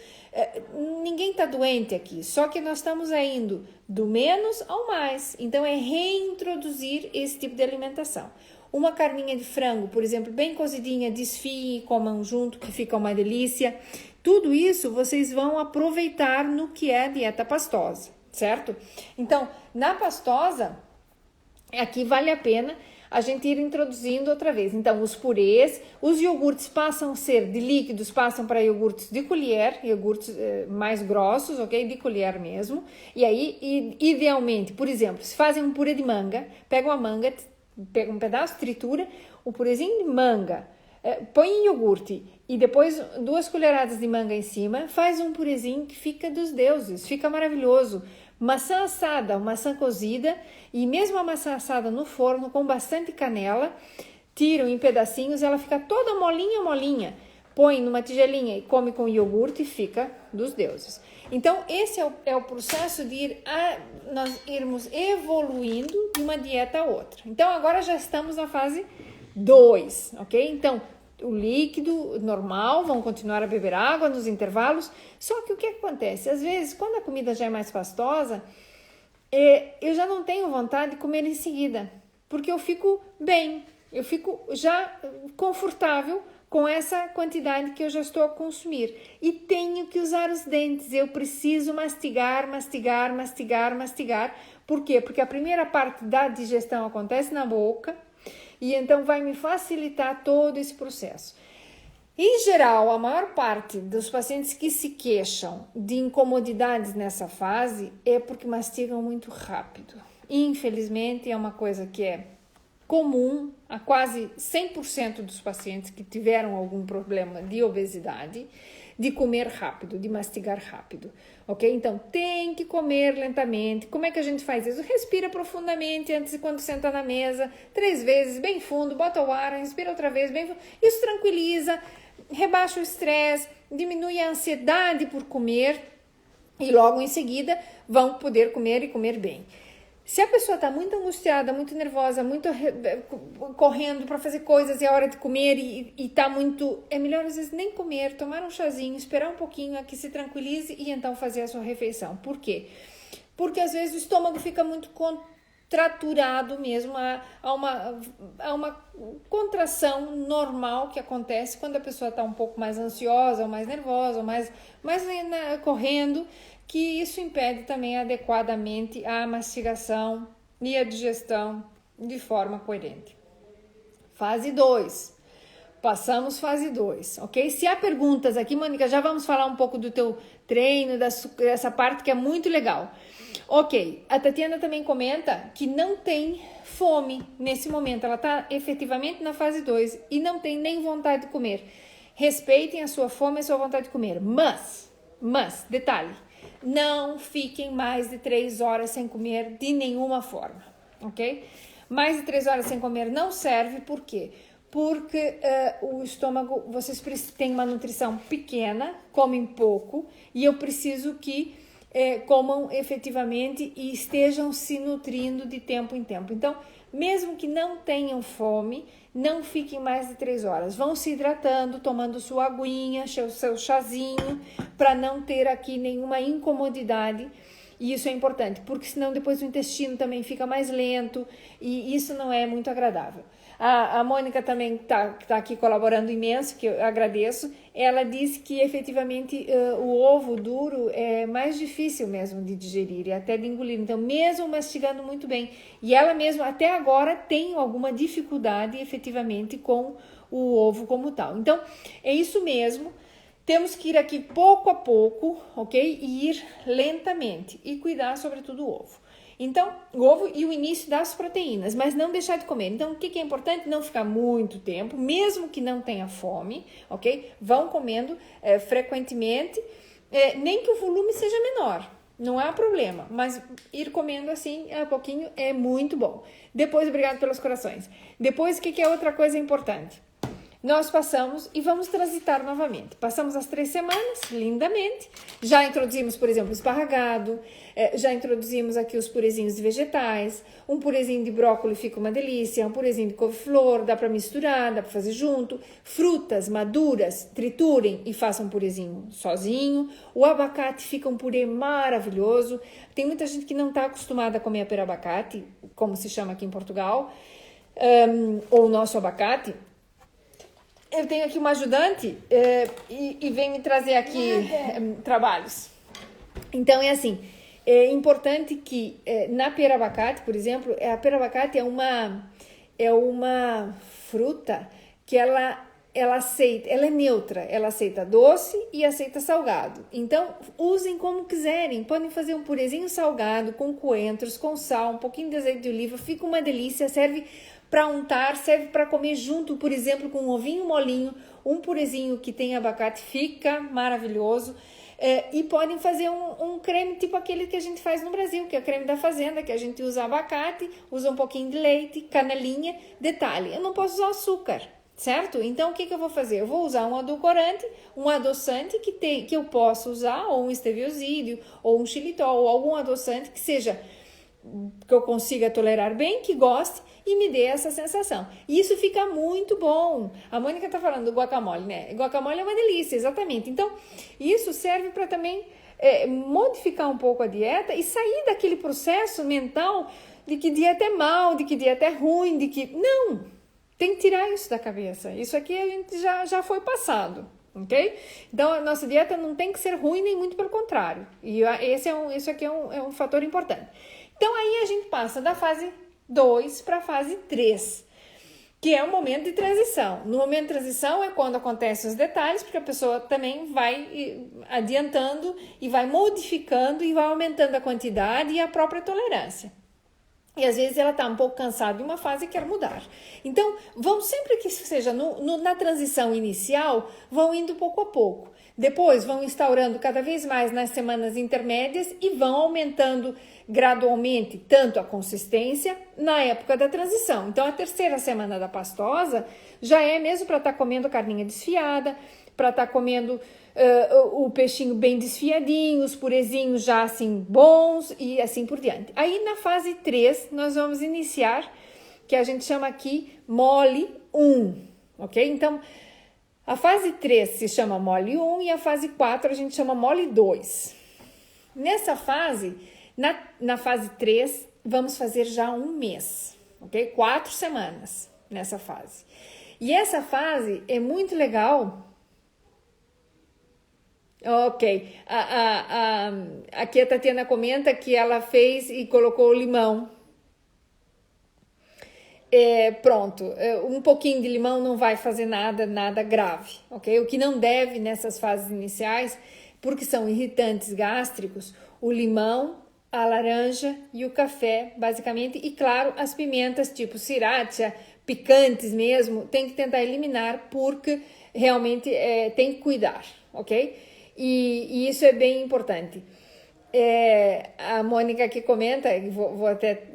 Speaker 1: Ninguém está doente aqui, só que nós estamos indo do menos ao mais. Então, é reintroduzir esse tipo de alimentação. Uma carninha de frango, por exemplo, bem cozidinha, desfiem e comam junto, que fica uma delícia. Tudo isso vocês vão aproveitar no que é a dieta pastosa, certo? Então, na pastosa, aqui vale a pena a gente ir introduzindo outra vez. Então, os purês, os iogurtes passam a ser de líquidos, passam para iogurtes de colher, iogurtes mais grossos, ok? De colher mesmo. E aí, idealmente, por exemplo, se fazem um purê de manga, pega uma manga, pega um pedaço, tritura, o purezinho de manga, põe em iogurte e depois 2 colheradas de manga em cima, faz um purezinho que fica dos deuses, fica maravilhoso. Maçã assada, maçã cozida e mesmo a maçã assada no forno com bastante canela, tiram em pedacinhos, ela fica toda molinha, põe numa tigelinha e come com iogurte e fica dos deuses. Então, esse é o processo de nós irmos evoluindo de uma dieta a outra. Então, agora já estamos na fase 2, ok? Então, o líquido normal, vão continuar a beber água nos intervalos, só que o que acontece? Às vezes, quando a comida já é mais pastosa, eu já não tenho vontade de comer em seguida, porque eu fico bem, eu fico já confortável com essa quantidade que eu já estou a consumir. E tenho que usar os dentes, eu preciso mastigar. Por quê? Porque a primeira parte da digestão acontece na boca, e então vai me facilitar todo esse processo. Em geral, a maior parte dos pacientes que se queixam de incomodidades nessa fase é porque mastigam muito rápido. Infelizmente, é uma coisa que é comum a quase 100% dos pacientes que tiveram algum problema de obesidade, de comer rápido, de mastigar rápido, ok? Então, tem que comer lentamente. Como é que a gente faz isso? Respira profundamente antes de quando senta na mesa, 3 vezes, bem fundo, bota o ar, respira outra vez, bem fundo. Isso tranquiliza, rebaixa o estresse, diminui a ansiedade por comer e logo em seguida vão poder comer e comer bem. Se a pessoa está muito angustiada, muito nervosa, muito correndo para fazer coisas e é hora de comer e está muito... É melhor às vezes nem comer, tomar um chazinho, esperar um pouquinho a que se tranquilize e então fazer a sua refeição. Por quê? Porque às vezes o estômago fica muito contraturado mesmo, há uma contração normal que acontece quando a pessoa está um pouco mais ansiosa, ou mais nervosa, ou mais correndo, que isso impede também adequadamente a mastigação e a digestão de forma coerente. Fase 2. Passamos fase 2, ok? Se há perguntas aqui, Mônica, já vamos falar um pouco do teu treino, dessa parte que é muito legal. Ok, a Tatiana também comenta que não tem fome nesse momento, ela está efetivamente na fase 2 e não tem nem vontade de comer. Respeitem a sua fome e a sua vontade de comer, mas, detalhe, não fiquem mais de 3 horas sem comer de nenhuma forma, ok? Mais de 3 horas sem comer não serve, por quê? Porque o estômago, vocês têm uma nutrição pequena, comem pouco, e eu preciso que comam efetivamente e estejam se nutrindo de tempo em tempo. Então, mesmo que não tenham fome, não fiquem mais de 3 horas. Vão se hidratando, tomando sua aguinha, seu chazinho, para não ter aqui nenhuma incomodidade. E isso é importante, porque senão depois o intestino também fica mais lento e isso não é muito agradável. A Mônica também tá aqui colaborando imenso, que eu agradeço. Ela disse que efetivamente o ovo duro é mais difícil mesmo de digerir e até de engolir. Então, mesmo mastigando muito bem. E ela mesma até agora tem alguma dificuldade efetivamente com o ovo como tal. Então, é isso mesmo. Temos que ir aqui pouco a pouco, ok? E ir lentamente e cuidar sobretudo do ovo. Então, o ovo e o início das proteínas, mas não deixar de comer. Então, o que é importante? Não ficar muito tempo, mesmo que não tenha fome, ok? Vão comendo frequentemente, nem que o volume seja menor, não há problema, mas ir comendo assim a pouquinho é muito bom. Depois, obrigado pelos corações. Depois, o que é outra coisa importante? nós passamos e vamos transitar novamente. Passamos as 3 semanas, lindamente. Já introduzimos, por exemplo, esparragado, já introduzimos aqui os purezinhos de vegetais, um purezinho de brócolis fica uma delícia, um purezinho de couve-flor, dá para misturar, dá para fazer junto. Frutas maduras, triturem e façam um purezinho sozinho. O abacate fica um purê maravilhoso. Tem muita gente que não está acostumada a comer a pera abacate, como se chama aqui em Portugal, ou o nosso abacate. Eu tenho aqui uma ajudante e vem me trazer aqui trabalhos. Então, é assim, é importante que na pera abacate, por exemplo, a pera abacate é uma fruta que ela aceita, ela é neutra, ela aceita doce e aceita salgado. Então, usem como quiserem, podem fazer um purezinho salgado com coentros, com sal, um pouquinho de azeite de oliva, fica uma delícia, serve para untar, serve para comer junto, por exemplo, com um ovinho molinho, um purezinho que tem abacate, fica maravilhoso. E podem fazer um creme tipo aquele que a gente faz no Brasil, que é o creme da fazenda, que a gente usa abacate, usa um pouquinho de leite, canelinha. Detalhe, eu não posso usar açúcar, certo? Então, o que eu vou fazer? Eu vou usar um edulcorante, um adoçante que eu posso usar, ou um esteviosídeo, ou um xilitol, ou algum adoçante que seja, que eu consiga tolerar bem, que goste, e me dê essa sensação. E isso fica muito bom. A Mônica tá falando do guacamole, né? Guacamole é uma delícia, exatamente. Então, isso serve para também modificar um pouco a dieta e sair daquele processo mental de que dieta é mal, de que dieta é ruim, de que... Não! Tem que tirar isso da cabeça. Isso aqui a gente já foi passado, ok? Então, a nossa dieta não tem que ser ruim, nem muito pelo contrário. E isso aqui é um fator importante. Então, aí a gente passa da fase 2 para a fase 3, que é o momento de transição. No momento de transição é quando acontecem os detalhes, porque a pessoa também vai adiantando e vai modificando e vai aumentando a quantidade e a própria tolerância. E às vezes ela está um pouco cansada de uma fase e quer mudar. Então, vão sempre que seja na transição inicial, vão indo pouco a pouco. Depois vão instaurando cada vez mais nas semanas intermédias e vão aumentando gradualmente tanto a consistência na época da transição. Então, a 3ª semana da pastosa já é mesmo para estar comendo carninha desfiada, para estar comendo o peixinho bem desfiadinho, os purezinhos já assim bons e assim por diante. Aí na fase 3 nós vamos iniciar, que a gente chama aqui mole 1, ok? Então a fase 3 se chama mole 1 e a fase 4 a gente chama mole 2. Nessa fase, na fase 3, vamos fazer já um mês, ok? 4 semanas nessa fase. E essa fase é muito legal. Ok, aqui a Tatiana comenta que ela fez e colocou o limão. Pronto, um pouquinho de limão não vai fazer nada grave, ok? O que não deve nessas fases iniciais, porque são irritantes gástricos, o limão, a laranja e o café, basicamente, e claro, as pimentas tipo sriracha, picantes mesmo, tem que tentar eliminar, porque realmente tem que cuidar, ok? E isso é bem importante. A Mônica aqui comenta, vou até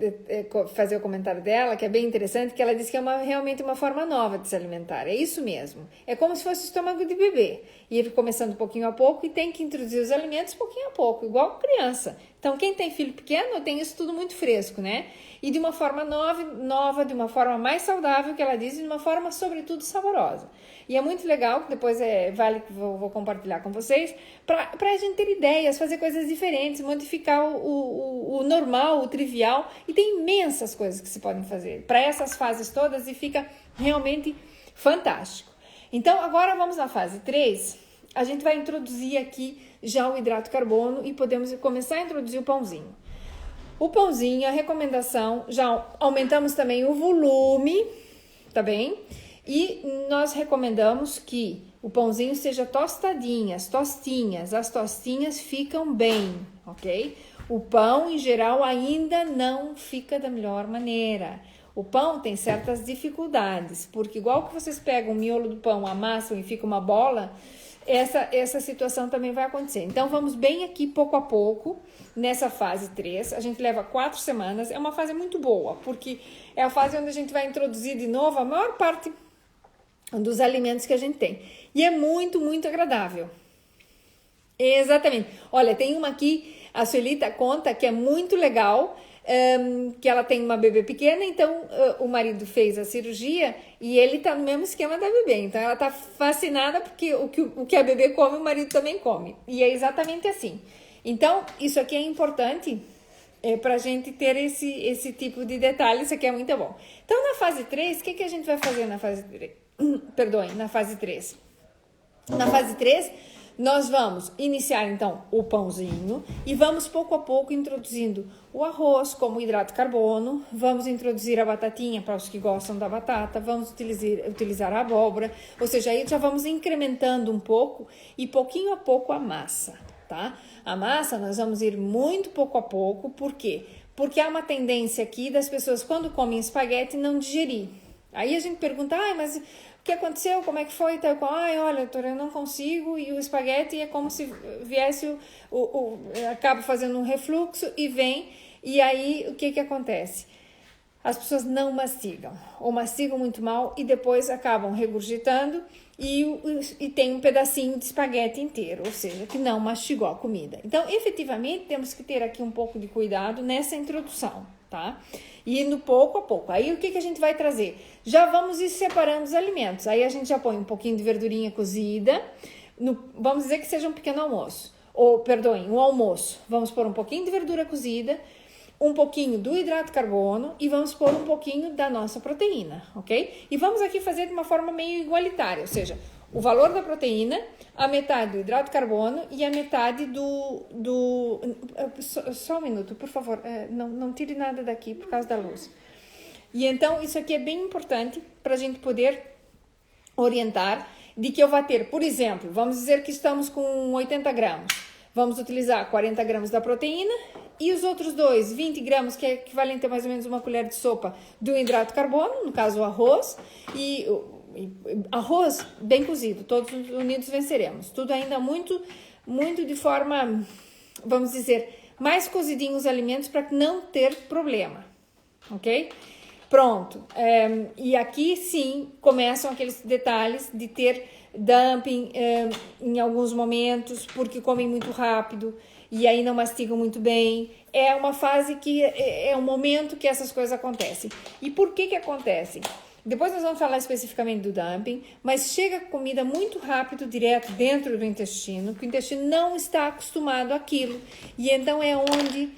Speaker 1: fazer o comentário dela, que é bem interessante, que ela diz que é realmente uma forma nova de se alimentar. É isso mesmo. É como se fosse o estômago de bebê. Ir começando pouquinho a pouco e tem que introduzir os alimentos pouquinho a pouco, igual criança. Então, quem tem filho pequeno tem isso tudo muito fresco, né? E de uma forma nova, de uma forma mais saudável, que ela diz, e de uma forma, sobretudo, saborosa. E é muito legal, que depois vale que vou compartilhar com vocês, para a gente ter ideias, fazer coisas diferentes, modificar o normal, o trivial. E tem imensas coisas que se podem fazer para essas fases todas e fica realmente fantástico. Então, agora vamos na fase 3. A gente vai introduzir aqui já o hidrato de carbono e podemos começar a introduzir o pãozinho. O pãozinho, a recomendação, já aumentamos também o volume, tá bem? E nós recomendamos que o pãozinho seja tostinhas. As tostinhas ficam bem, ok? O pão, em geral, ainda não fica da melhor maneira. O pão tem certas dificuldades, porque igual que vocês pegam o miolo do pão, amassam e fica uma bola, essa situação também vai acontecer. Então, vamos bem aqui, pouco a pouco, nessa fase 3. A gente leva 4 semanas. É uma fase muito boa, porque é a fase onde a gente vai introduzir de novo a maior parte dos alimentos que a gente tem. E é muito, muito agradável. Exatamente. Olha, tem uma aqui, a Suelita conta que é muito legal, que ela tem uma bebê pequena, então o marido fez a cirurgia e ele tá no mesmo esquema da bebê. Então ela tá fascinada porque o que a bebê come, o marido também come. E é exatamente assim. Então, isso aqui é importante pra gente ter esse tipo de detalhe, isso aqui é muito bom. Então, na fase 3, o que a gente vai fazer na fase 3? Perdoe, na fase 3. Na fase 3, nós vamos iniciar então o pãozinho e vamos pouco a pouco introduzindo o arroz como hidrato de carbono, vamos introduzir a batatinha para os que gostam da batata, vamos utilizar a abóbora, ou seja, aí já vamos incrementando um pouco e pouquinho a pouco a massa, tá? A massa nós vamos ir muito pouco a pouco, por quê? Porque há uma tendência aqui das pessoas quando comem espaguete não digerir. Aí a gente pergunta, mas o que aconteceu? Como é que foi? Tal qual? Olha, doutora, eu não consigo. E o espaguete é como se viesse acaba fazendo um refluxo e vem. E aí, o que acontece? As pessoas não mastigam, ou mastigam muito mal e depois acabam regurgitando e tem um pedacinho de espaguete inteiro, ou seja, que não mastigou a comida. Então, efetivamente, temos que ter aqui um pouco de cuidado nessa introdução, tá? E indo pouco a pouco. Aí, o que a gente vai trazer? Já vamos ir separando os alimentos. Aí, a gente já põe um pouquinho de verdurinha cozida, vamos dizer que seja um pequeno almoço, ou, perdoem, um almoço. Vamos pôr um pouquinho de verdura cozida, um pouquinho do hidrato de carbono e vamos pôr um pouquinho da nossa proteína, ok? E vamos aqui fazer de uma forma meio igualitária, ou seja, o valor da proteína, a metade do hidrato de carbono e a metade só um minuto, por favor, não tire nada daqui por causa da luz. E então, isso aqui é bem importante para a gente poder orientar de que eu vou ter, por exemplo, vamos dizer que estamos com 80 gramas, vamos utilizar 40 gramas da proteína e os outros 20 gramas, que é equivalente a mais ou menos uma colher de sopa do hidrato de carbono, no caso o arroz, e arroz bem cozido, todos unidos venceremos. Tudo ainda muito, muito de forma, vamos dizer, mais cozidinho os alimentos para não ter problema, ok? Pronto, e aqui sim começam aqueles detalhes de ter dumping em alguns momentos, porque comem muito rápido e aí não mastigam muito bem. É uma fase que é um momento que essas coisas acontecem. E por que acontece? Depois nós vamos falar especificamente do dumping, mas chega comida muito rápido, direto dentro do intestino, que o intestino não está acostumado àquilo, e então é onde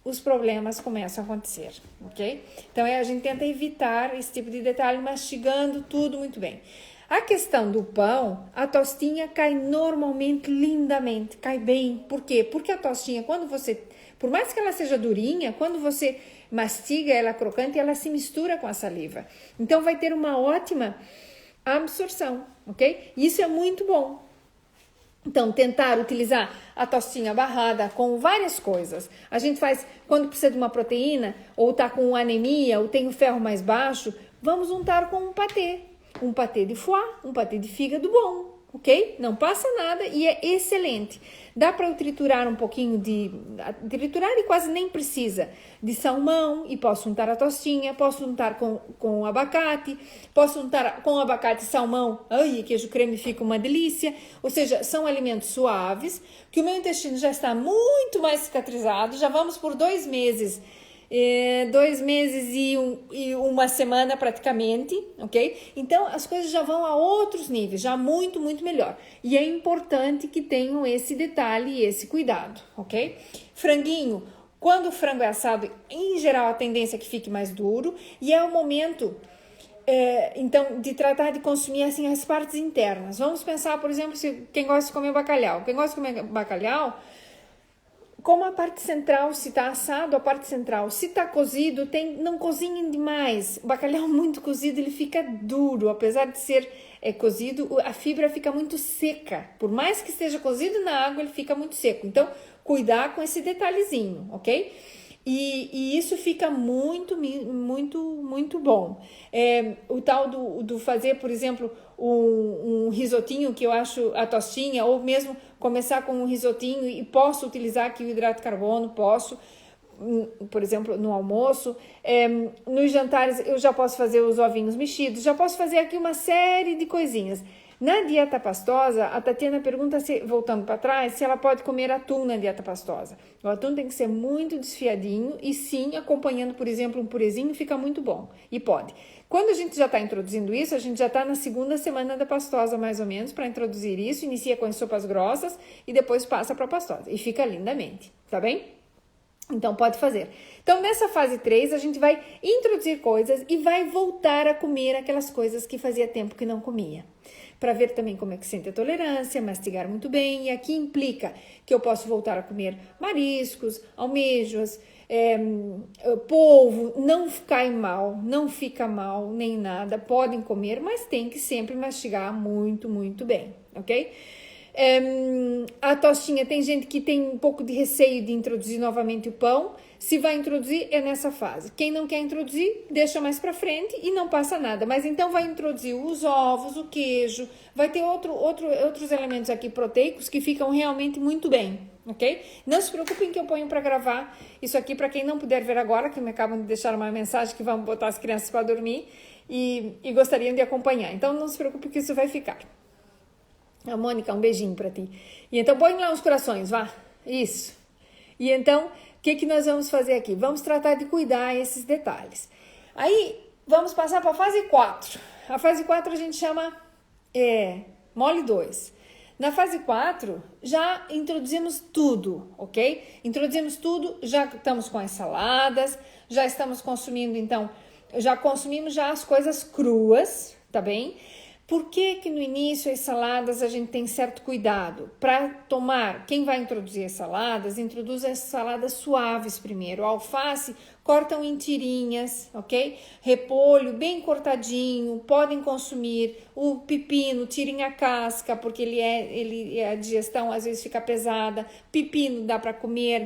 Speaker 1: os problemas começam a acontecer, ok? Então a gente tenta evitar esse tipo de detalhe, mastigando tudo muito bem. A questão do pão, a tostinha cai normalmente lindamente, cai bem. Por quê? Porque a tostinha, quando você, por mais que ela seja durinha, quando você mastiga ela crocante, ela se mistura com a saliva. Então vai ter uma ótima absorção, ok? Isso é muito bom. Então, tentar utilizar a tostinha barrada com várias coisas. A gente faz, quando precisa de uma proteína, ou tá com anemia, ou tem o ferro mais baixo, vamos untar com um patê de foie, um patê de fígado bom, ok? Não passa nada e é excelente. Dá para eu triturar um pouquinho triturar e quase nem precisa, de salmão, e posso untar a tostinha, posso untar com abacate, posso untar com abacate e salmão, ai, queijo creme fica uma delícia. Ou seja, são alimentos suaves, que o meu intestino já está muito mais cicatrizado, já vamos por 2 meses, 2 meses e uma semana praticamente, ok? Então as coisas já vão a outros níveis, já muito, muito melhor. E é importante que tenham esse detalhe e esse cuidado, ok? Franguinho, quando o frango é assado, em geral a tendência é que fique mais duro, e é o momento, então, de tratar de consumir assim as partes internas. Vamos pensar, por exemplo, quem gosta de comer bacalhau. Quem gosta de comer bacalhau, como a parte central, se está assado, a parte central, se está cozido, não cozinhem demais. O bacalhau muito cozido, ele fica duro, apesar de ser cozido, a fibra fica muito seca. Por mais que esteja cozido na água, ele fica muito seco. Então, cuidar com esse detalhezinho, ok? E isso fica muito, muito, muito bom. O tal do fazer, por exemplo, um risotinho, que eu acho a tostinha, ou mesmo começar com um risotinho e posso utilizar aqui o hidrato de carbono, posso. por exemplo, no almoço, nos jantares eu já posso fazer os ovinhos mexidos, já posso fazer aqui uma série de coisinhas. Na dieta pastosa, a Tatiana pergunta, voltando para trás, se ela pode comer atum na dieta pastosa. O atum tem que ser muito desfiadinho e sim, acompanhando, por exemplo, um purezinho, fica muito bom. E pode. Quando a gente já está introduzindo isso, a gente já está na segunda semana da pastosa, mais ou menos, para introduzir isso. Inicia com as sopas grossas e depois passa para a pastosa. E fica lindamente, tá bem? Então, pode fazer. Então, nessa fase 3, a gente vai introduzir coisas e vai voltar a comer aquelas coisas que fazia tempo que não comia. Para ver também como é que sente a tolerância, mastigar muito bem. E aqui implica que eu posso voltar a comer mariscos, almejas, polvo. Não cai mal, não fica mal, nem nada. Podem comer, mas tem que sempre mastigar muito, muito bem, ok? A tostinha, tem gente que tem um pouco de receio de introduzir novamente o pão. Se vai introduzir, é nessa fase. Quem não quer introduzir, deixa mais pra frente e não passa nada. Mas então vai introduzir os ovos, o queijo, vai ter outros elementos aqui proteicos que ficam realmente muito bem, ok? Não se preocupem que eu ponho para gravar isso aqui para quem não puder ver agora, que me acabam de deixar uma mensagem que vamos botar as crianças para dormir e gostariam de acompanhar. Então não se preocupe que isso vai ficar. A Mônica, um beijinho para ti. E então põe lá os corações, vá. Isso. E então, o que nós vamos fazer aqui? Vamos tratar de cuidar esses detalhes. Aí, vamos passar para a fase 4. A fase 4 a gente chama mole 2. Na fase 4, já introduzimos tudo, ok? Introduzimos tudo, já estamos com as saladas, já estamos consumindo, então, já consumimos já as coisas cruas, tá bem? Por que no início as saladas a gente tem certo cuidado? Para tomar, quem vai introduzir as saladas, introduz as saladas suaves primeiro. O alface, cortam em tirinhas, ok? Repolho, bem cortadinho, podem consumir. O pepino, tirem a casca, porque a digestão às vezes fica pesada. Pepino dá para comer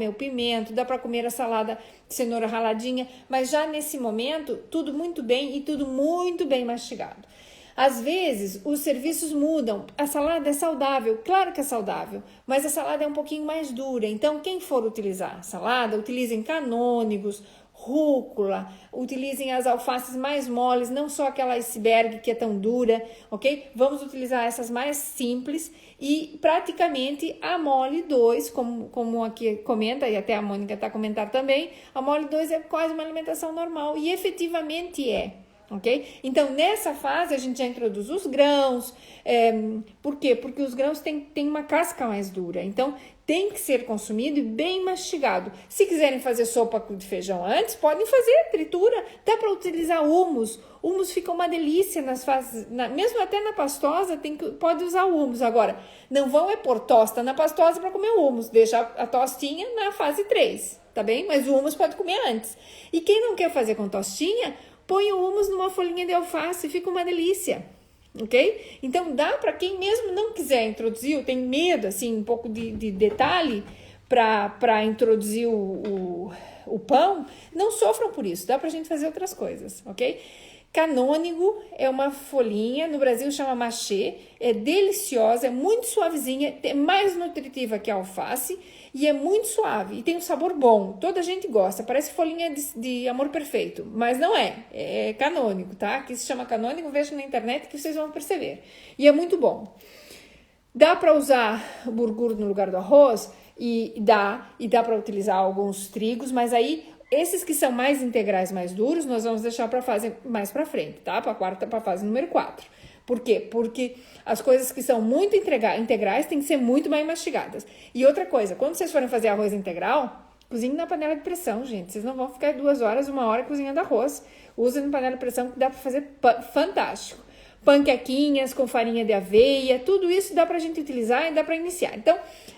Speaker 1: o pimento, dá para comer a salada de cenoura raladinha. Mas já nesse momento, tudo muito bem e tudo muito bem mastigado. Às vezes, os serviços mudam. A salada é saudável, claro que é saudável, mas a salada é um pouquinho mais dura. Então, quem for utilizar salada, utilizem canônigos, rúcula, utilizem as alfaces mais moles, não só aquela iceberg que é tão dura, ok? Vamos utilizar essas mais simples e praticamente a mole 2, como aqui comenta, e até a Mônica está a comentar também, a mole 2 é quase uma alimentação normal e efetivamente é. Ok? Então, nessa fase, a gente já introduz os grãos. Por quê? Porque os grãos têm uma casca mais dura. Então, tem que ser consumido e bem mastigado. Se quiserem fazer sopa de feijão antes, podem fazer tritura. Dá para utilizar hummus. Hummus fica uma delícia nas fases, mesmo até na pastosa, pode usar o hummus. Agora, não vão pôr tosta na pastosa para comer o hummus. Deixa a tostinha na fase 3, tá bem? Mas o hummus pode comer antes. E quem não quer fazer com tostinha, põe o hummus numa folhinha de alface, fica uma delícia, ok? Então, dá para quem mesmo não quiser introduzir, ou tem medo, assim, um pouco de detalhe para introduzir o pão, não sofram por isso, dá para a gente fazer outras coisas, ok? Canônigo é uma folhinha, no Brasil chama machê, é deliciosa, é muito suavezinha, é mais nutritiva que a alface e é muito suave e tem um sabor bom, toda a gente gosta, parece folhinha de amor perfeito, mas não é canônigo, tá? Aqui se chama canônigo, veja na internet que vocês vão perceber e é muito bom. Dá para usar o bulgur no lugar do arroz e dá para utilizar alguns trigos, mas aí esses que são mais integrais, mais duros, nós vamos deixar para a fase mais para frente, tá? Para a fase número 4. Por quê? Porque as coisas que são muito integrais têm que ser muito bem mastigadas. E outra coisa, quando vocês forem fazer arroz integral, cozinhe na panela de pressão, gente. Vocês não vão ficar 2 horas, 1 hora cozinhando arroz. Usem na panela de pressão que dá para fazer fantástico. Panquequinhas com farinha de aveia, tudo isso dá para a gente utilizar e dá para iniciar. Então,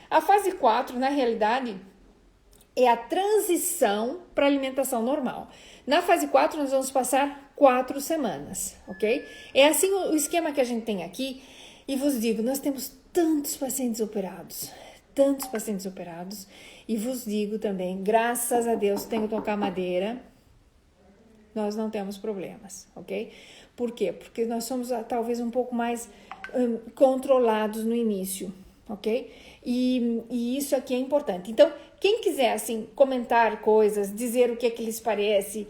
Speaker 1: a fase 4, na realidade, é a transição para a alimentação normal. Na fase 4, nós vamos passar 4 semanas, ok? É assim o esquema que a gente tem aqui. E vos digo, nós temos tantos pacientes operados. E vos digo também, graças a Deus, tenho que tocar madeira, nós não temos problemas, ok? Por quê? Porque nós somos talvez um pouco mais controlados no início, ok? E isso aqui é importante. Então, quem quiser, assim, comentar coisas, dizer o que é que lhes parece,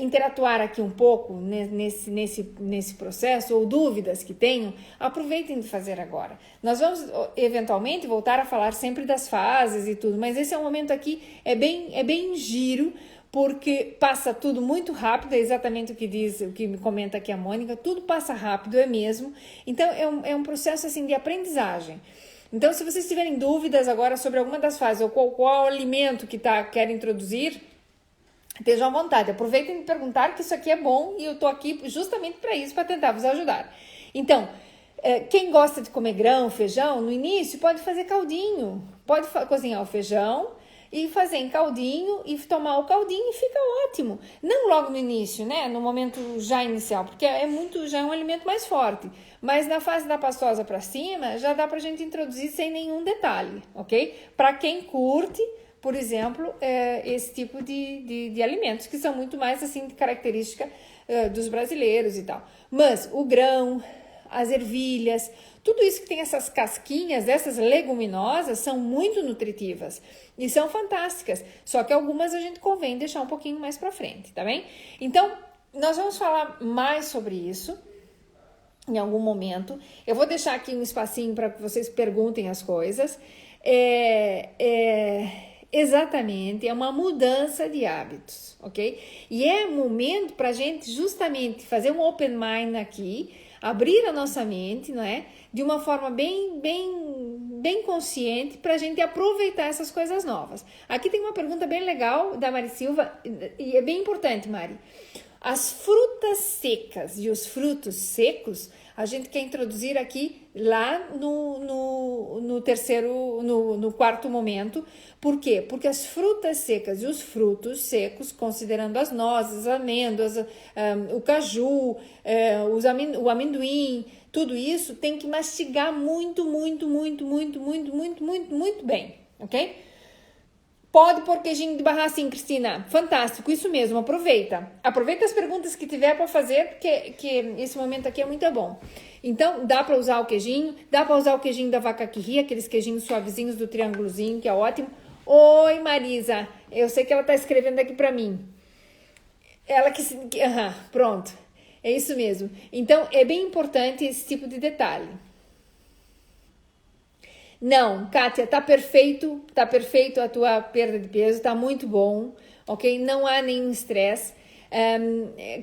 Speaker 1: interatuar aqui um pouco nesse processo, ou dúvidas que tenham, aproveitem de fazer agora. Nós vamos, eventualmente, voltar a falar sempre das fases e tudo, mas esse é um momento aqui, é bem giro, porque passa tudo muito rápido, é exatamente o que me comenta aqui a Mônica, tudo passa rápido, é mesmo. Então, é um processo, assim, de aprendizagem. Então, se vocês tiverem dúvidas agora sobre alguma das fases, ou qual alimento que quer introduzir, estejam à vontade. Aproveitem de perguntar, que isso aqui é bom e eu tô aqui justamente para isso, para tentar vos ajudar. Então, quem gosta de comer grão, feijão, no início pode fazer caldinho. Pode cozinhar o feijão e fazer em caldinho e tomar o caldinho e fica ótimo. Não logo no início, né? No momento já inicial, porque já é um alimento mais forte. Mas na fase da pastosa para cima, já dá pra gente introduzir sem nenhum detalhe, ok? Para quem curte, por exemplo, esse tipo de alimentos, que são muito mais, assim, de característica dos brasileiros e tal. Mas o grão, as ervilhas, tudo isso que tem essas casquinhas, essas leguminosas, são muito nutritivas e são fantásticas. Só que algumas a gente convém deixar um pouquinho mais para frente, tá bem? Então, nós vamos falar mais sobre isso em algum momento. Eu vou deixar aqui um espacinho para que vocês perguntem as coisas. Exatamente, é uma mudança de hábitos, ok? E é momento para a gente justamente fazer um open mind aqui, abrir a nossa mente, não é? De uma forma bem consciente para a gente aproveitar essas coisas novas. Aqui tem uma pergunta bem legal da Mari Silva, e é bem importante, Mari. As frutas secas e os frutos secos, a gente quer introduzir aqui lá no quarto momento. Por quê? Porque as frutas secas e os frutos secos, considerando as nozes, as amêndoas, o caju, o amendoim, tudo isso tem que mastigar muito bem, ok? Pode pôr queijinho de barra sim, Cristina. Fantástico, isso mesmo, aproveita. Aproveita as perguntas que tiver para fazer, porque esse momento aqui é muito bom. Então, dá para usar o queijinho, dá para usar o queijinho da vaca que ri, aqueles queijinhos suavezinhos do triângulozinho, que é ótimo. Oi, Marisa, eu sei que ela tá escrevendo aqui para mim. Ela pronto, é isso mesmo. Então, é bem importante esse tipo de detalhe. Não, Kátia, tá perfeito a tua perda de peso, tá muito bom, ok? Não há nenhum estresse.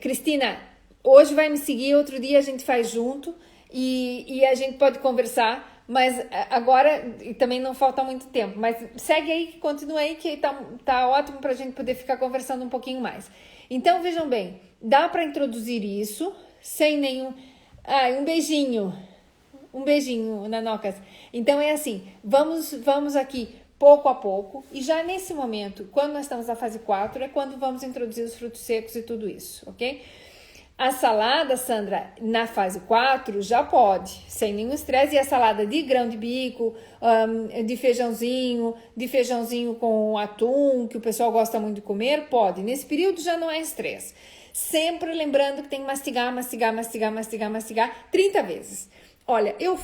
Speaker 1: Cristina, hoje vai me seguir, outro dia a gente faz junto e a gente pode conversar, mas agora também não falta muito tempo, mas segue aí, continua aí que tá ótimo pra gente poder ficar conversando um pouquinho mais. Então, vejam bem, dá para introduzir isso sem nenhum... um beijinho. Um beijinho, Nanocas. Então é assim, vamos aqui pouco a pouco, e já nesse momento, quando nós estamos na fase 4, é quando vamos introduzir os frutos secos e tudo isso, ok? A salada, Sandra, na fase 4 já pode, sem nenhum estresse, e a salada de grão de bico, de feijãozinho com atum, que o pessoal gosta muito de comer, pode. Nesse período já não é estresse. Sempre lembrando que tem que mastigar 30 vezes. Olha, eu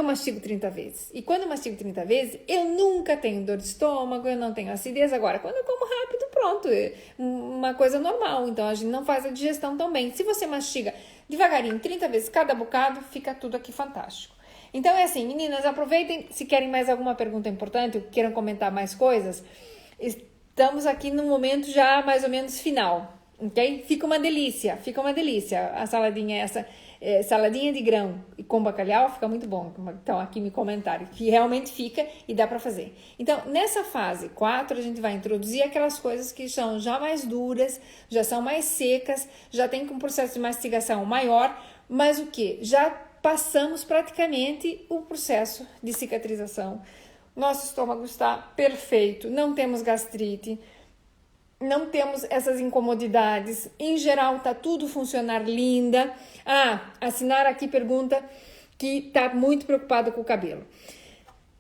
Speaker 1: mastigo 30 vezes. E quando eu mastigo 30 vezes, eu nunca tenho dor de estômago, eu não tenho acidez. Agora, quando eu como rápido, pronto, é uma coisa normal. Então, a gente não faz a digestão tão bem. Se você mastiga devagarinho, 30 vezes cada bocado, fica tudo aqui fantástico. Então, é assim, meninas, aproveitem. Se querem mais alguma pergunta importante ou queiram comentar mais coisas, estamos aqui no momento já mais ou menos final, ok? Fica uma delícia a saladinha essa. Saladinha de grão e com bacalhau fica muito bom. Então, aqui me comentaram que realmente fica e dá para fazer. Então, nessa fase 4, a gente vai introduzir aquelas coisas que são já mais duras, já são mais secas, já tem um processo de mastigação maior, mas o que? Já passamos praticamente o processo de cicatrização. Nosso estômago está perfeito, não temos gastrite, não temos essas incomodidades, em geral tá tudo funcionar linda. A Sinara aqui pergunta que tá muito preocupada com o cabelo.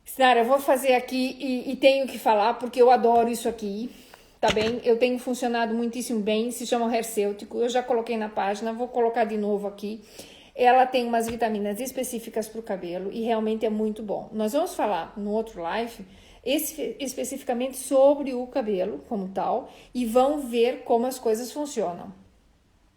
Speaker 1: Sinara, eu vou fazer aqui e tenho que falar porque eu adoro isso aqui, tá bem? Eu tenho funcionado muitíssimo bem, se chama Hercêutico, eu já coloquei na página, vou colocar de novo aqui. Ela tem umas vitaminas específicas para o cabelo e realmente é muito bom. Nós vamos falar no outro live especificamente sobre o cabelo como tal e vão ver como as coisas funcionam,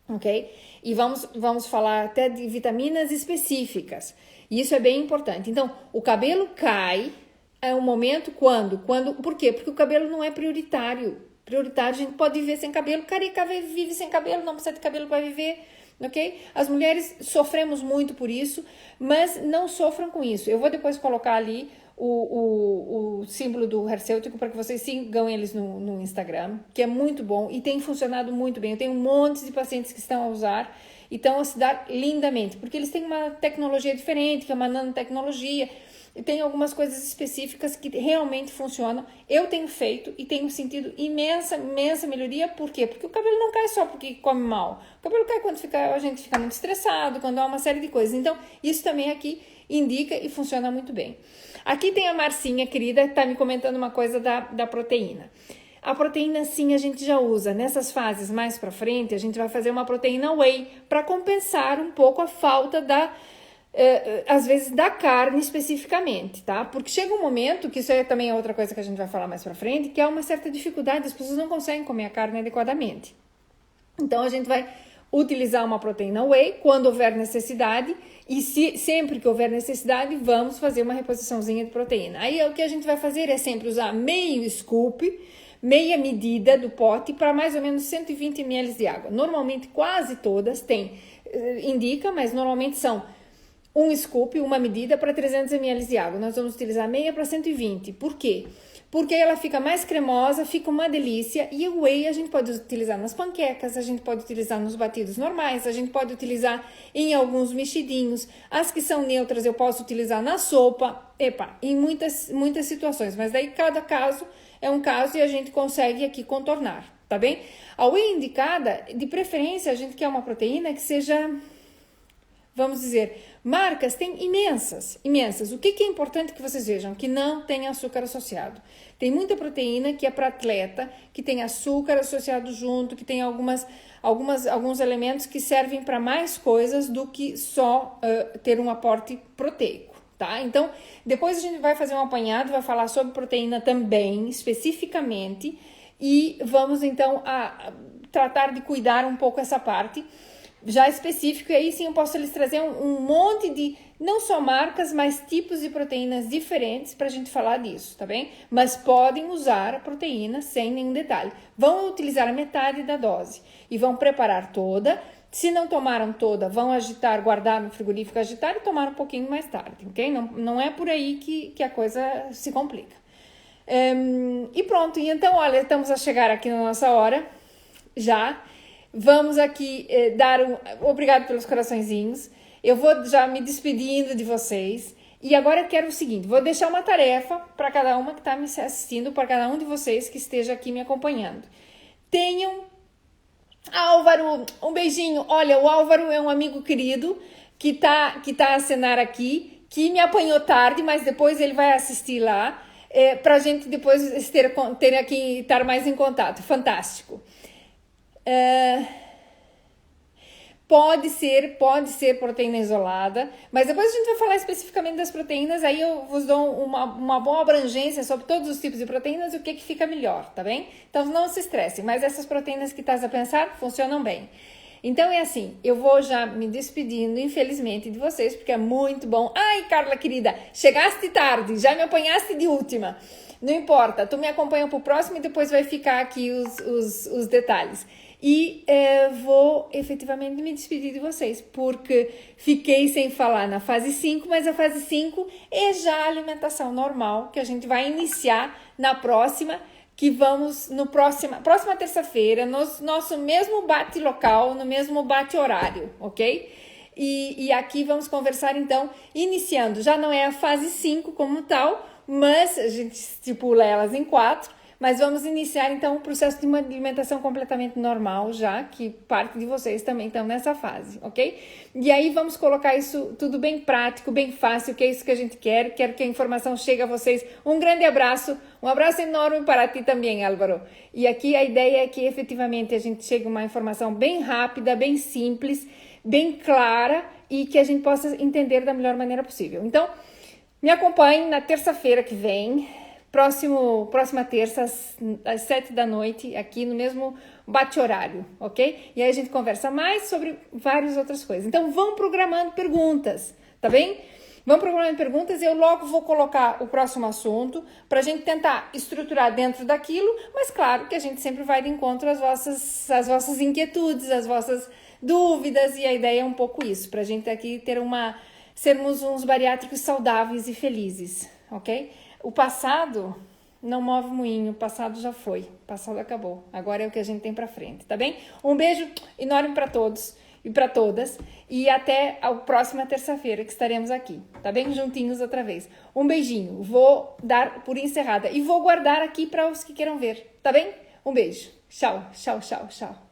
Speaker 1: ok? E vamos falar até de vitaminas específicas. Isso é bem importante. Então, o cabelo cai é um momento quando, por quê? Porque o cabelo não é prioritário. Prioritário, a gente pode viver sem cabelo, careca vive sem cabelo, não precisa de cabelo para viver, ok? As mulheres sofremos muito por isso, mas não sofram com isso. Eu vou depois colocar ali o símbolo do Hercêutico para que vocês sigam eles no Instagram, que é muito bom e tem funcionado muito bem. Eu tenho um monte de pacientes que estão a usar e estão a se dar lindamente, porque eles têm uma tecnologia diferente, que é uma nanotecnologia, e tem algumas coisas específicas que realmente funcionam. Eu tenho feito e tenho sentido imensa melhoria. Por quê? Porque o cabelo não cai só porque come mal. O cabelo cai quando a gente fica muito estressado, quando há uma série de coisas. Então, isso também aqui indica e funciona muito bem. Aqui tem a Marcinha, querida, que está me comentando uma coisa da proteína. A proteína, sim, a gente já usa. Nessas fases mais para frente, a gente vai fazer uma proteína whey para compensar um pouco a falta às vezes da carne especificamente, tá? Porque chega um momento, que isso é também outra coisa que a gente vai falar mais pra frente, que há uma certa dificuldade, as pessoas não conseguem comer a carne adequadamente. Então, a gente vai utilizar uma proteína whey quando houver necessidade e sempre que houver necessidade, vamos fazer uma reposiçãozinha de proteína. Aí, o que a gente vai fazer é sempre usar meio scoop, meia medida do pote para mais ou menos 120 ml de água. Normalmente, quase todas indica, mas normalmente são um scoop, uma medida para 300 ml de água. Nós vamos utilizar meia para 120. Por quê? Porque ela fica mais cremosa, fica uma delícia. E o whey a gente pode utilizar nas panquecas, a gente pode utilizar nos batidos normais, a gente pode utilizar em alguns mexidinhos. As que são neutras eu posso utilizar na sopa. Em muitas situações. Mas daí cada caso é um caso e a gente consegue aqui contornar, tá bem? A whey indicada, de preferência, a gente quer uma proteína que seja... Vamos dizer, marcas tem imensas. O que é importante que vocês vejam? Que não tem açúcar associado. Tem muita proteína que é para atleta, que tem açúcar associado junto, que tem alguns elementos que servem para mais coisas do que só ter um aporte proteico, tá? Então, depois a gente vai fazer um apanhado, vai falar sobre proteína também, especificamente, e vamos então tratar de cuidar um pouco essa parte já específico, e aí sim eu posso lhes trazer um monte de, não só marcas, mas tipos de proteínas diferentes para a gente falar disso, tá bem? Mas podem usar a proteína sem nenhum detalhe. Vão utilizar a metade da dose e vão preparar toda. Se não tomaram toda, vão agitar, guardar no frigorífico, agitar e tomar um pouquinho mais tarde, ok? Não é por aí que a coisa se complica. E pronto, e então, olha, estamos a chegar aqui na nossa hora, já. Vamos aqui obrigado pelos coraçõezinhos. Eu vou já me despedindo de vocês. E agora eu quero o seguinte, vou deixar uma tarefa para cada uma que está me assistindo, para cada um de vocês que esteja aqui me acompanhando. Álvaro, um beijinho. Olha, o Álvaro é um amigo querido que tá a cenar aqui, que me apanhou tarde, mas depois ele vai assistir lá, para a gente depois ter aqui, estar mais em contato. Fantástico. Pode ser proteína isolada, mas depois a gente vai falar especificamente das proteínas, aí eu vos dou uma boa abrangência sobre todos os tipos de proteínas e o que fica melhor, tá bem? Então não se estressem, mas essas proteínas que estás a pensar funcionam bem. Então é assim, eu vou já me despedindo, infelizmente, de vocês, porque é muito bom. Ai, Carla querida, chegaste tarde, já me apanhaste de última. Não importa, tu me acompanha pro próximo e depois vai ficar aqui os detalhes. E vou efetivamente me despedir de vocês, porque fiquei sem falar na fase 5, mas a fase 5 é já a alimentação normal, que a gente vai iniciar na próxima, que vamos próxima terça-feira, no nosso mesmo bate local, no mesmo bate horário, ok? E aqui vamos conversar então, iniciando, já não é a fase 5 como tal, mas a gente estipula elas em 4, mas vamos iniciar então o processo de uma alimentação completamente normal, já que parte de vocês também estão nessa fase, ok? E aí vamos colocar isso tudo bem prático, bem fácil, que é isso que a gente quer. Quero que a informação chegue a vocês. Um grande abraço, um abraço enorme para ti também, Álvaro. E aqui a ideia é que efetivamente a gente chegue a uma informação bem rápida, bem simples, bem clara e que a gente possa entender da melhor maneira possível. Então, me acompanhe na terça-feira que vem Próxima terça, às 7 da noite, aqui no mesmo bate-horário, ok? E aí a gente conversa mais sobre várias outras coisas. Então, vão programando perguntas, tá bem? Vão programando perguntas e eu logo vou colocar o próximo assunto para a gente tentar estruturar dentro daquilo, mas claro que a gente sempre vai de encontro às vossas inquietudes, às vossas dúvidas, e a ideia é um pouco isso, para a gente aqui sermos uns bariátricos saudáveis e felizes, ok? O passado não move moinho, o passado já foi, o passado acabou. Agora é o que a gente tem pra frente, tá bem? Um beijo enorme para todos e para todas e até a próxima terça-feira que estaremos aqui, tá bem? Juntinhos outra vez. Um beijinho, vou dar por encerrada e vou guardar aqui para os que queiram ver, tá bem? Um beijo, tchau, tchau, tchau, tchau.